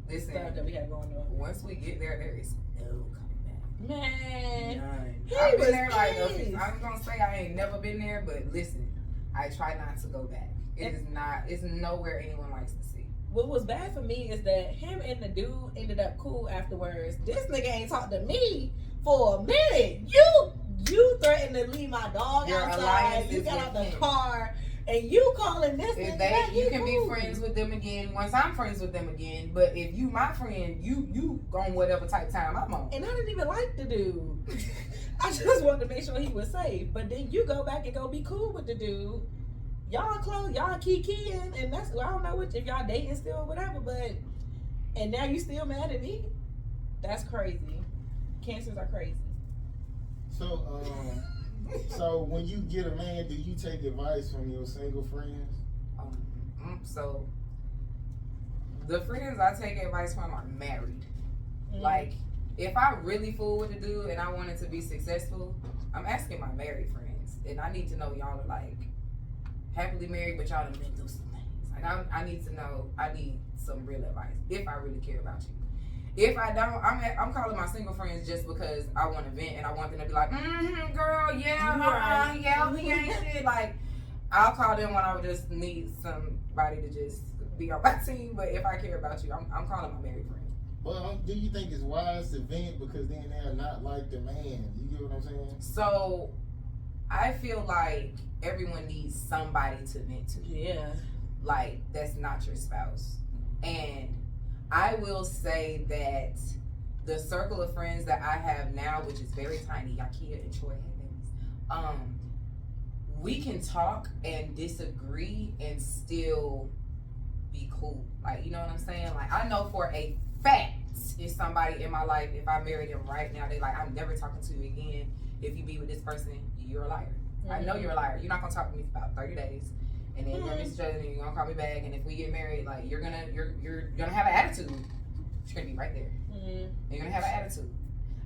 the stuff that we had going on. Once we get there, there is no coming back. Man, None. he I've was been there like pissed. I'm gonna say I ain't never been there, but listen, I try not to go back. It's nowhere anyone likes to see. What was bad for me is that him and the dude ended up cool afterwards. This nigga ain't talked to me for a minute. You threatened to leave my dog Your outside. alliance You is got out the with him. car, and you calling this If nigga back. you can cool. be friends with them again once I'm friends with them again. But if you my friend, you on whatever type time I'm on. And I didn't even like the dude. I just wanted to make sure he was safe. But then you go back and go be cool with the dude. Y'all close, y'all kikiing, and that's I don't know if y'all dating still or whatever. But and now you still mad at me? That's crazy. Cancers are crazy. So when you get a man, do you take advice from your single friends? So the friends I take advice from are married. Like, if I really fool with the dude and I wanted to be successful, I'm asking my married friends, and I need to know y'all are like happily married, but y'all done been through some things. Like I need to know. I need some real advice if I really care about you. If I don't, I'm calling my single friends just because I want to vent and I want them to be like, girl, yeah, yeah, we ain't shit. Like, I'll call them when I would just need somebody to just be on my team. But if I care about you, I'm calling my married friends. Well, do you think it's wise to vent because then they're not like the man? You get what I'm saying? So, I feel like everyone needs somebody to vent to. Yeah. Like, that's not your spouse. And I will say that the circle of friends that I have now, which is very tiny, Yakia and Troy have babies, we can talk and disagree and still be cool. Like, you know what I'm saying? Like, I know for a fact if somebody in my life, if I marry them right now, they like, I'm never talking to you again. If you be with this person, you're a liar. Mm-hmm. I know you're a liar. You're not gonna talk to me for about 30 days. And then you're gonna miss each other and you're gonna call me back. And if we get married, like you're gonna have an attitude. You're gonna be right there. Mm-hmm. You're gonna have an attitude.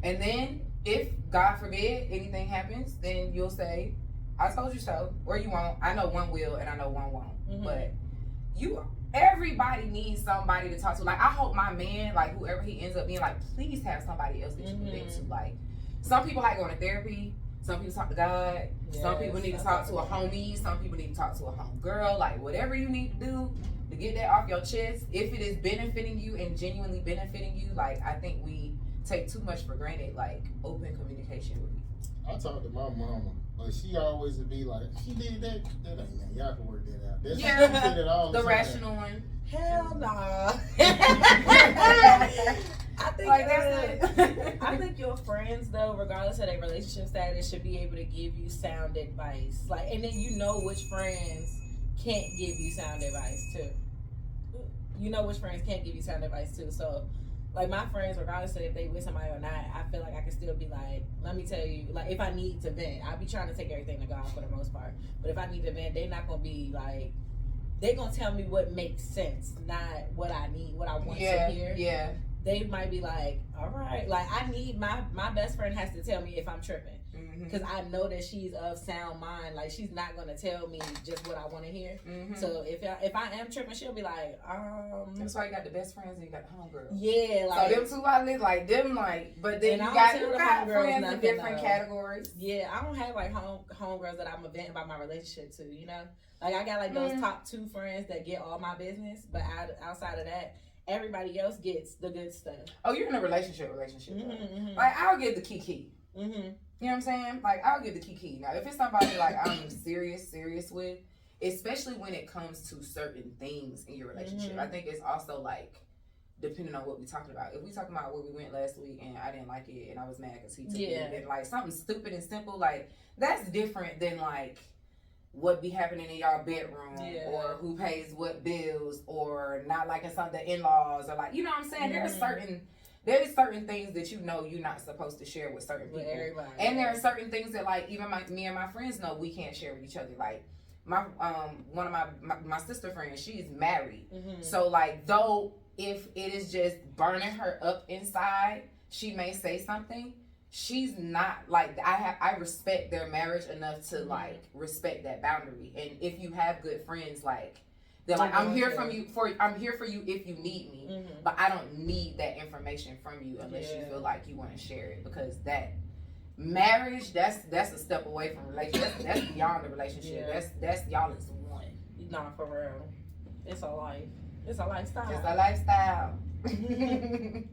And then if God forbid anything happens, then you'll say, I told you so. Or you won't. I know one will and I know one won't. Mm-hmm. But everybody needs somebody to talk to. Like, I hope my man, like, whoever he ends up being, like, please have somebody else that you can vent to. Like, some people like going to therapy. Some people talk to God. Some people need to talk to a homie. Some people need to talk to a homegirl. Like, whatever you need to do to get that off your chest, if it is benefiting you and genuinely benefiting you, like, I think we take too much for granted, like, open communication with people. I talked to my mama, but she always would be like, she did that. That ain't that. Y'all can work that out. That's she said it all the time. Rational one. Hell nah. I think like that's it. I think your friends, though, regardless of their relationship status, should be able to give you sound advice. Like, and then you know which friends can't give you sound advice too. You know which friends can't give you sound advice too. So, like, my friends, regardless of if they with somebody or not, I feel like I can still be like, let me tell you, like, if I need to vent, I'll be trying to take everything to God for the most part. But if I need to vent, they're not gonna be like, they're gonna tell me what makes sense, not what I need, what I want to hear. Yeah. They might be like, all right, like, I need my best friend has to tell me if I'm tripping. Because I know that she's of sound mind. Like, she's not going to tell me just what I want to hear. So if I am tripping, she'll be like, That's why you got the best friends and you got the homegirls. Yeah, like. So them two I live like them, like, but then you got friends in different categories. Yeah, I don't have like homegirls that I'm venting about my relationship to, you know? Like, I got like those top 2 friends that get all my business, but outside of that, everybody else gets the good stuff. Oh, you're in a relationship. Like, I'll get the kiki. You know what I'm saying? Like, I'll give the kiki. Now, if it's somebody like I'm serious with, especially when it comes to certain things in your relationship, I think it's also like depending on what we're talking about. If we talking about where we went last week and I didn't like it and I was mad because he took it, and like something stupid and simple, like that's different than like what be happening in y'all bedroom or who pays what bills or not liking some of the in-laws or like, you know what I'm saying? There's certain things that you know you're not supposed to share with certain people. And there are certain things that like even me and my friends know we can't share with each other. Like my one of my sister friends, she's married. So like though if it is just burning her up inside, she may say something. She's not like I respect their marriage enough to like respect that boundary. And if you have good friends, like they're like, I'm here for you if you need me, but I don't need that information from you unless you feel like you want to share it, because that marriage, that's a step away from relationship. That's beyond the relationship. That's y'all is one. Nah, for real. It's a life. It's a lifestyle. It's a lifestyle. Damn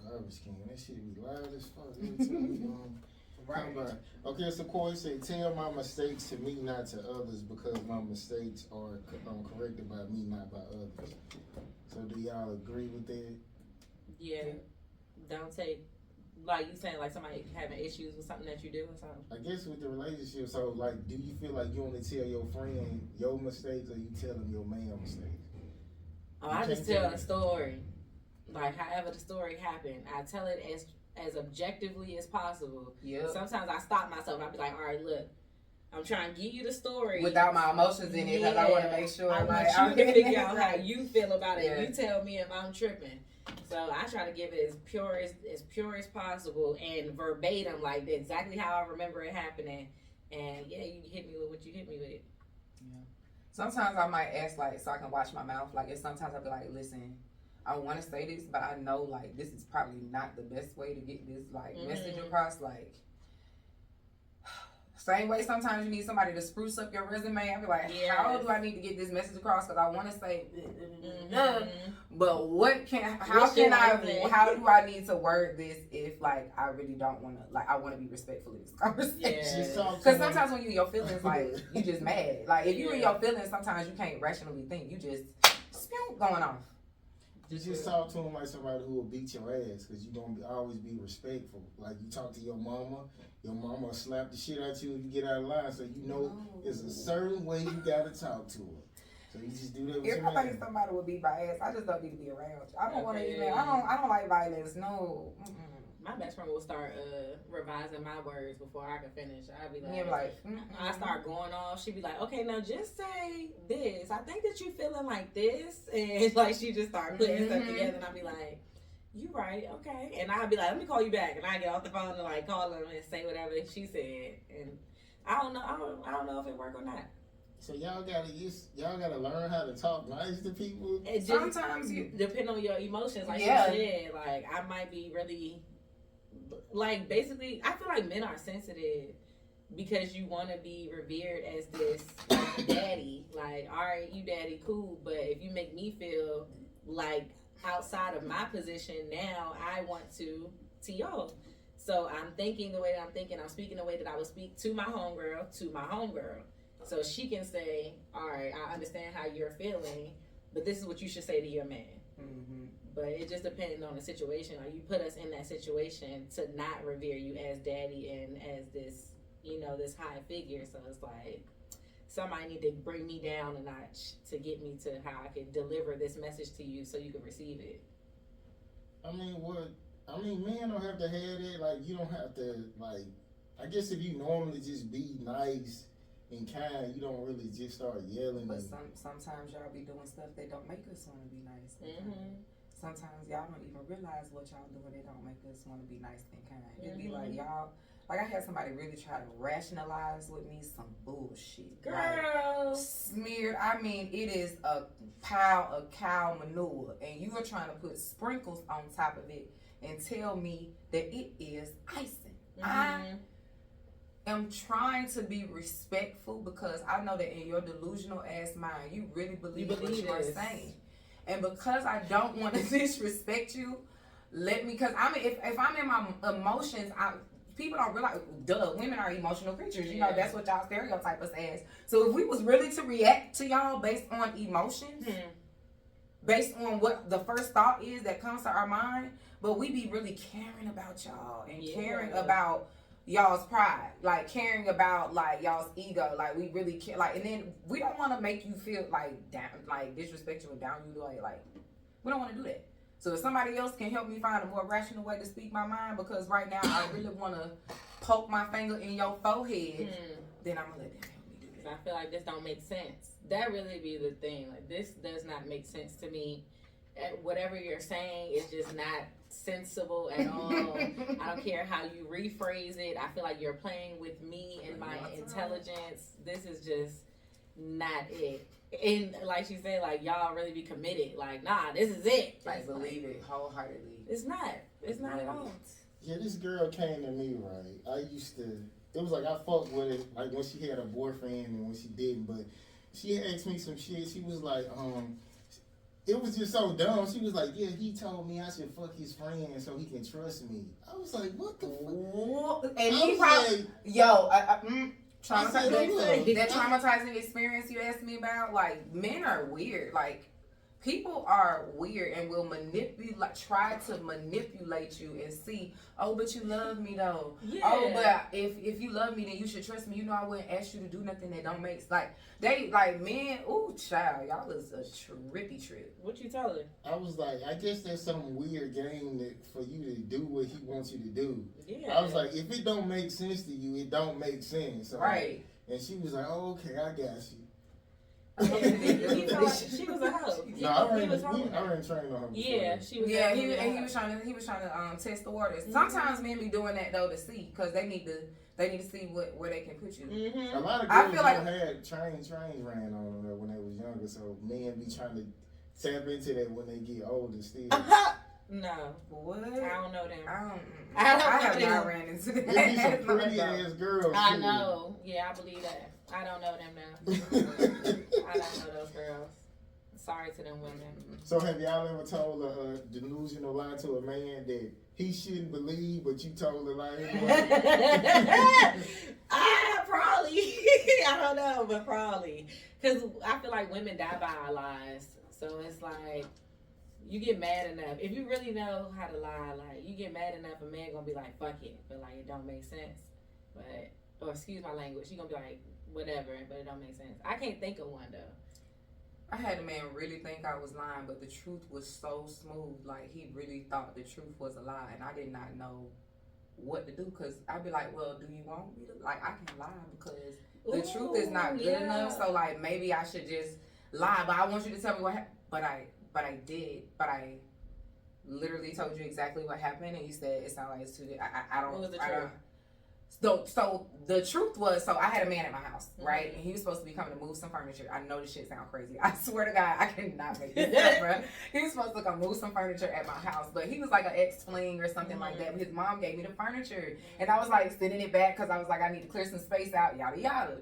garbage can. That shit be loud as fuck every time come by. Okay, so Corey said, tell my mistakes to me, not to others, because my mistakes are corrected by me, not by others. So do y'all agree with that? Yeah. Don't take, like you saying, like somebody having issues with something that you do or something. I guess with the relationship, so like, do you feel like you only tell your friend your mistakes, or you tell them your man mistakes? Oh, I just tell a story. Like, however the story happened, I tell it as objectively as possible. Sometimes I stop myself. I'll be like, all right, look, I'm trying to give you the story without my emotions in it, because I want to make sure I want you to figure out how you feel about it. You tell me if I'm tripping. So I try to give it as pure as possible and verbatim, like exactly how I remember it happening. And you hit me with what you hit me with. Sometimes I might ask, like, so I can watch my mouth. Like, sometimes I'll be like, listen, I want to say this, but I know, like, this is probably not the best way to get this, like, message across. Like, same way sometimes you need somebody to spruce up your resume. I'll be like, how do I need to get this message across? Because I want to say, but how do I need to word this if, like, I really don't want to, like, I want to be respectful of this conversation. Because sometimes when you in your feelings, like, you just mad. Like, if you in your feelings, sometimes you can't rationally think. You just going off. You just talk to him like somebody who will beat your ass, because you're going to always be respectful. Like, you talk to your mama will slap the shit out you if you get out of line, so you know there's a certain way you got to talk to her. So you just do that with your man. If I think somebody would beat my ass, I just don't need to be around you. I don't want to even, I don't like violence, no. My best friend will start revising my words before I can finish. I'd be like, I start going off. She'd be like, okay, now just say this. I think that you feeling like this. And like, she just start putting stuff together. And I'd be like, you right, okay. And I'd be like, let me call you back. And I get off the phone and like call her and say whatever she said. And I don't know if it worked or not. So y'all gotta learn how to talk nice to people. It just Sometimes you depend on your emotions, like Yeah. you said. Like I might be really, like basically, I feel like men are sensitive because you want to be revered as this like, daddy. Like, all right, you daddy, cool. But if you make me feel like outside of my position, now I want to tee off. So I'm thinking the way that I'm thinking. I'm speaking the way that I would speak to my homegirl, so she can say, all right, I understand how you're feeling, but this is what you should say to your man. Mm-hmm. But it just depends on the situation. Like you put us in that situation to not revere you as daddy and as this, this high figure. So it's like somebody need to bring me down a notch to get me to how I can deliver this message to you so you can receive it. Men don't have to have that. Like, you don't have to, like, I guess if you normally just be nice and kind, you don't really just start yelling. But sometimes y'all be doing stuff that don't make us want to be nice. Mm-hmm. Sometimes y'all don't even realize what y'all doing. They don't make us want to be nice and kind. It'd be like y'all. Like I had somebody really try to rationalize with me some bullshit. Girl. Like, smeared. I mean, it is a pile of cow manure, and you are trying to put sprinkles on top of it and tell me that it is icing. Mm-hmm. I am trying to be respectful because I know that in your delusional ass mind, you really believe what you are saying. And because I don't want to disrespect you, let me, because I mean, if I'm in my emotions, people don't realize, women are emotional creatures. You know, that's what y'all stereotype us as. So if we was really to react to y'all based on emotions, based on what the first thought is that comes to our mind, but we be really caring about y'all and caring about y'all's pride, like caring about like y'all's ego, like we really care, like, and then we don't want to make you feel like down, like disrespect you and down you, like we don't want to do that. So if somebody else can help me find a more rational way to speak my mind, because right now I really want to poke my finger in your forehead, then I'm gonna let them help me do that. I feel like this don't make sense. That really be the thing. Like this does not make sense to me. Whatever you're saying is just not sensible at all. I don't care how you rephrase it. I feel like you're playing with me and my intelligence. This is just not it. And like she said, like y'all really be committed. Like, nah, this is it. Like believe it wholeheartedly. It's not. It's not at all. Yeah, this girl came to me, right? It was like I fucked with it, like when she had a boyfriend and when she didn't, but she asked me some shit. She was like, it was just so dumb. She was like, yeah, he told me I should fuck his friend so he can trust me. I was like, what the fuck? And he probably, that traumatizing experience you asked me about, like, men are weird. Like, people are weird and will try to manipulate you and see, oh, but you love me though. Yeah. Oh, but if you love me, then you should trust me. You know, I wouldn't ask you to do nothing that don't make men. Ooh, child, y'all is a trippy trip. What you tell her? I was like, I guess there's some weird game that for you to do what he wants you to do. Yeah. I was like, if it don't make sense to you, it don't make sense. So, right. And she was like, oh, okay, I got you. He felt like she was a hoe. No, I ran trained on her. Yeah, she was. Yeah, he was trying to test the waters. Mm-hmm. Sometimes men be doing that though to see, because they need to see where they can put you. Mm-hmm. A lot of girls had trains ran on them when they was younger, so men be trying to tap into that when they get older still. No. What? I don't know them. I have not ran into that. They be some pretty ass girls. I know. Yeah, I believe that. I don't know them now. I don't know those girls. Sorry to them women. So have y'all ever told a delusional lie to a man that he shouldn't believe, but you told a lie anyway? Probably. I don't know, but probably. Because I feel like women die by our lies. So it's like, you get mad enough. If you really know how to lie, like, you get mad enough, a man gonna be like, fuck it. But, like, it don't make sense. But, or excuse my language, he gonna be like, whatever, but it don't make sense. I can't think of one, though. I had a man really think I was lying, but the truth was so smooth. Like, he really thought the truth was a lie, and I did not know what to do, because I'd be like, well, do you want me to? Like, I can lie because the truth is not good enough, so, like, maybe I should just lie, but I want you to tell me what happened. But I did. But I literally told you exactly what happened, and you said it sounded like it's too. I don't. What was the truth? So the truth was, so I had a man at my house, right? And he was supposed to be coming to move some furniture. I know this shit sound crazy. I swear to God, I cannot make this up, bro. He was supposed to come move some furniture at my house, but he was like an ex-fling or something like that. But his mom gave me the furniture, and I was like sitting it back because I was like, I need to clear some space out, yada yada.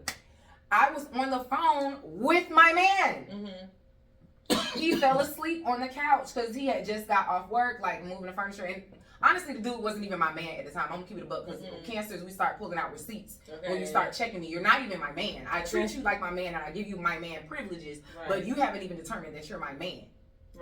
I was on the phone with my man. He fell asleep on the couch because he had just got off work, like moving the furniture. And honestly, the dude wasn't even my man at the time. I'm gonna keep it a buck because cancers, we start pulling out receipts when you start checking me. You're not even my man. I treat you like my man and I give you my man privileges, but you haven't even determined that you're my man.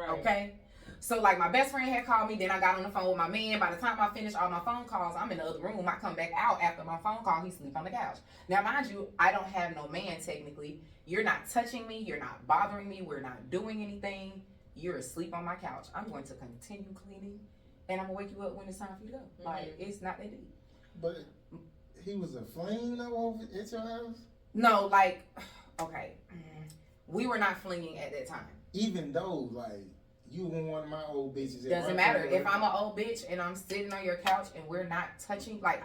Okay? So like my best friend had called me, then I got on the phone with my man. By the time I finished all my phone calls, I'm in the other room. I come back out after my phone call, he sleep on the couch. Now mind you, I don't have no man technically. You're not touching me, you're not bothering me, we're not doing anything. You're asleep on my couch. I'm going to continue cleaning and I'm gonna wake you up when it's time for you to go. Like, it's not that deep. But he was a flame though over at your house? No, like, okay. We were not flinging at that time. Even though, like, you were one of my old bitches. Doesn't matter. If I'm an old bitch and I'm sitting on your couch and we're not touching, like,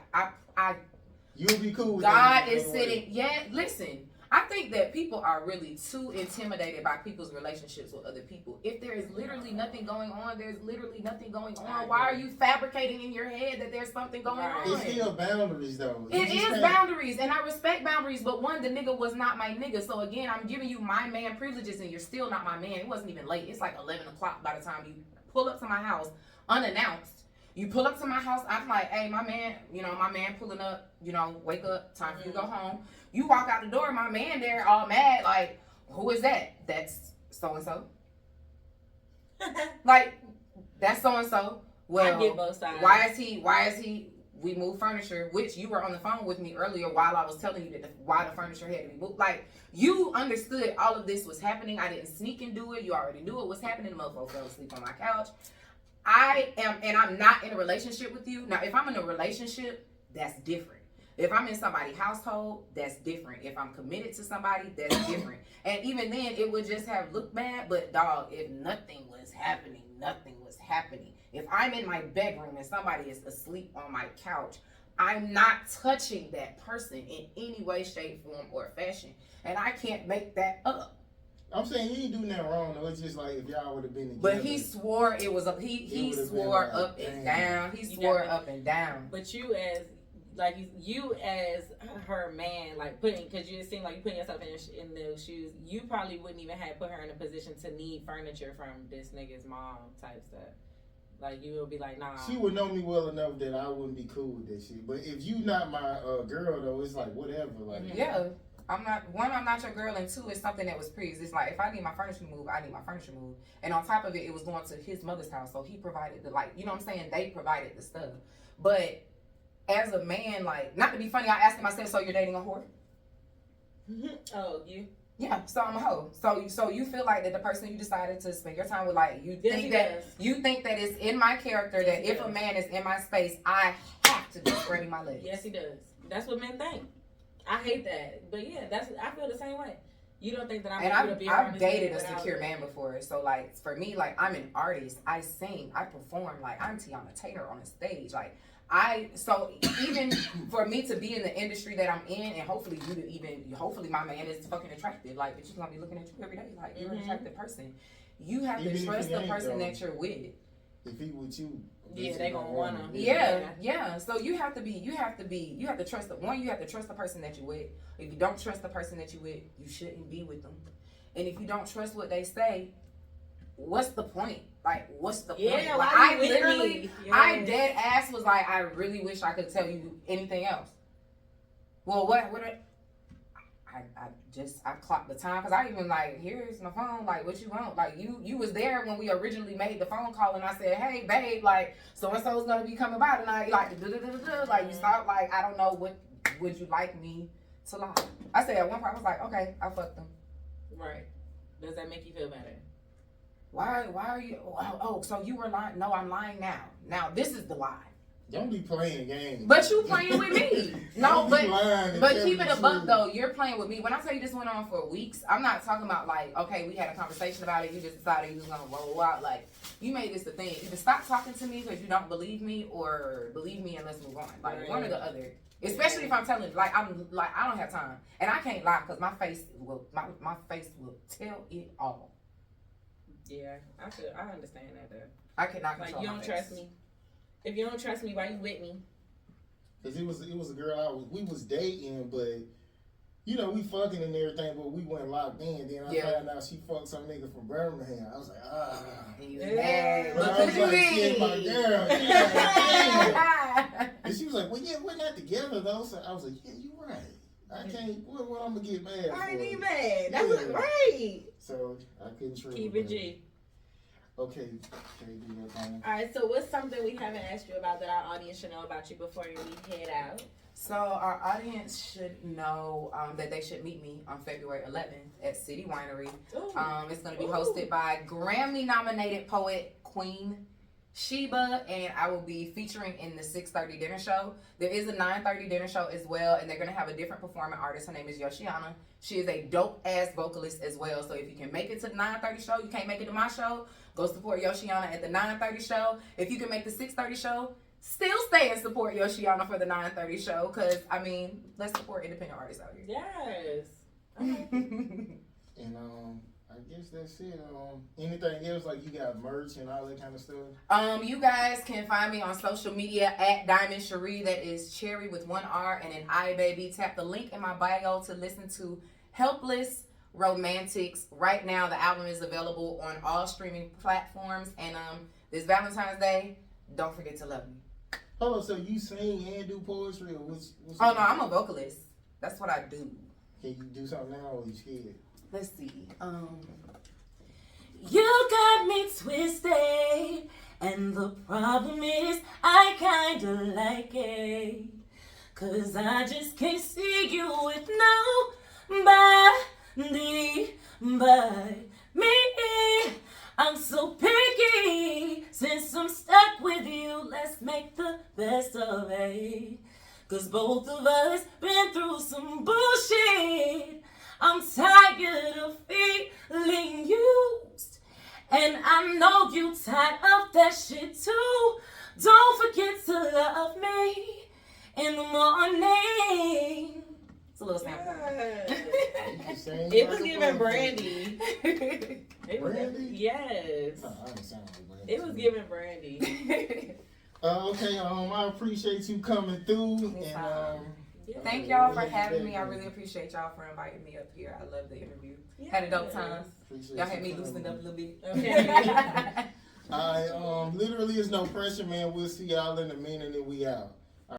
you'll be cool with God is sitting. Yeah, listen. I think that people are really too intimidated by people's relationships with other people. If there is literally nothing going on, there's literally nothing going on. Why are you fabricating in your head that there's something going on? It's still boundaries, though. It is boundaries, and I respect boundaries, but one, the nigga was not my nigga. So again, I'm giving you my man privileges, and you're still not my man. It wasn't even late. It's like 11 o'clock by the time you pull up to my house unannounced. You pull up to my house, I'm like, hey, my man, my man pulling up, wake up, time for you to go home. You walk out the door, my man there all mad, like, who is that? That's so-and-so. Like, that's so-and-so. Well, I get both sides. Why is he, we moved furniture, which you were on the phone with me earlier while I was telling you why the furniture had to be moved. Like, you understood all of this was happening. I didn't sneak and do it. You already knew it was happening. The motherfucker fell asleep on my couch. I'm not in a relationship with you. Now, if I'm in a relationship, that's different. If I'm in somebody's household, that's different. If I'm committed to somebody, that's different. And even then, it would just have looked bad. But, dog, if nothing was happening, nothing was happening. If I'm in my bedroom and somebody is asleep on my couch, I'm not touching that person in any way, shape, form, or fashion. And I can't make that up. I'm saying you ain't doing that wrong though. It's just like if y'all would have been together. But he swore it was up. He swore like, up and down. He swore up and down. But you as her man, like because you seem like you putting yourself in those shoes. You probably wouldn't even have put her in a position to need furniture from this nigga's mom type stuff. Like you would be like, nah. She would know me well enough that I wouldn't be cool with that shit. But if you not my girl though, it's like whatever. Like yeah. I'm not your girl, and two, it's something that was pre-existing. Like, if I need my furniture moved, I need my furniture moved. And on top of it, it was going to his mother's house, so he provided the, like, you know what I'm saying? They provided the stuff. But as a man, like, not to be funny, I asked him, I said, so you're dating a whore? Oh, you? Yeah, so I'm a hoe. So you feel like that the person you decided to spend your time with, like, you think that it's in my character that if a man is in my space, I have to be spreading my legs. Yes, he does. That's what men think. I hate that, but yeah, I feel the same way. You don't think that I've dated a secure man before, so like for me, like I'm an artist, I sing, I perform, like I'm Tiana Taylor on a stage, like even for me to be in the industry that I'm in, and hopefully my man is fucking attractive, like but you're gonna be looking at you every day, like you're an attractive person. You have to trust the person that you're with. If he with you. Yeah, they gonna want him. Yeah. So you have to trust the person that you with. If you don't trust the person that you with, you shouldn't be with them. And if you don't trust what they say, what's the point? Like, what's the point? Yeah, like, I dead ass was like, I really wish I could tell you anything else. Well, I clocked the time because I even like, here's my phone, like what you want, like you was there when we originally made the phone call and I said, hey babe, like so and so's gonna be coming by tonight, like like you start like I don't know what would you like me to lie. I said at one point I was like, okay, I fucked them. Right. Does that make you feel better? Why are you so you were lying? No, I'm lying now. Now this is the lie. Don't be playing games. But you playing with me. No, Don't be lying and but telling keep it the a buck truth. though. You're playing with me. When I tell you this went on for weeks, I'm not talking about like, okay, we had a conversation about it. You just decided you was gonna roll out. Like, you made this a thing. Either stop talking to me because you don't believe me, or believe me and let's move on. Like one or the other. Especially if I'm telling, like I'm like I don't have time, and I can't lie because my face will tell it all. Yeah, I understand that though. I cannot Like control you my don't face. trust me. If you don't trust me, why you with me? Cause it was a girl we was dating, but you know we fucking and everything, but we weren't locked in. Then I found out she fucked some nigga from Birmingham. I was like, And you mad. But I was like, shit, my girl. Yeah. And she was like, well, yeah, we're not together though. So I was like, yeah, you right. I can't. What I'm gonna get mad for? I ain't even mad. That Yeah. was right. So I couldn't trip. Keep it G. Okay, Cheri, do your thing. All right. So what's something we haven't asked you about that our audience should know about you before we head out? So our audience should know that they should meet me on February 11th at City Winery. It's going to be hosted by Grammy-nominated poet Queen Sheba, and I will be featuring in the 6:30 dinner show. There is a 9:30 dinner show as well, and they're going to have a different performing artist. Her name is Yoshiana. She is a dope-ass vocalist as well, so if you can make it to the 9:30 show, you can't make it to my show, go support Yoshiana at the 9:30 show. If you can make the 6:30 show, still stay and support Yoshiana for the 9:30 show, because, I mean, let's support independent artists out here. Yes. And I guess that's it. Anything else, like you got merch and all that kind of stuff? You guys can find me on social media at Diamond Cherí. That is Cherry with one R and an I, baby. Tap the link in my bio to listen to Helpless Romantics. Right now, the album is available on all streaming platforms. And this Valentine's Day, don't forget to love me. Oh, so you sing and do poetry, or what's Oh no, I'm a vocalist. That's what I do. Can you do something now, or you scared? Let's see. You got me twisted, and the problem is I kinda like it, 'cause I just can't see you with nobody but me. I'm so picky, since I'm stuck with you, let's make the best of it, 'cause both of us been through some bullshit. I'm tired of feeling used, and I know you tired of that shit too. Don't forget to love me in the morning. It's a little sample. It was giving Brandy. Brandy? Yes. No, I ain't sound like Brandy. It was giving Brandy. Okay, I appreciate you coming through, It's and Thank y'all for having me. I really appreciate y'all for inviting me up here. I love the interview. Had a dope time. appreciate Y'all you had me coming. loosened up a little bit. Okay. Alright, literally is no pressure, man. We'll see y'all in a minute and we out.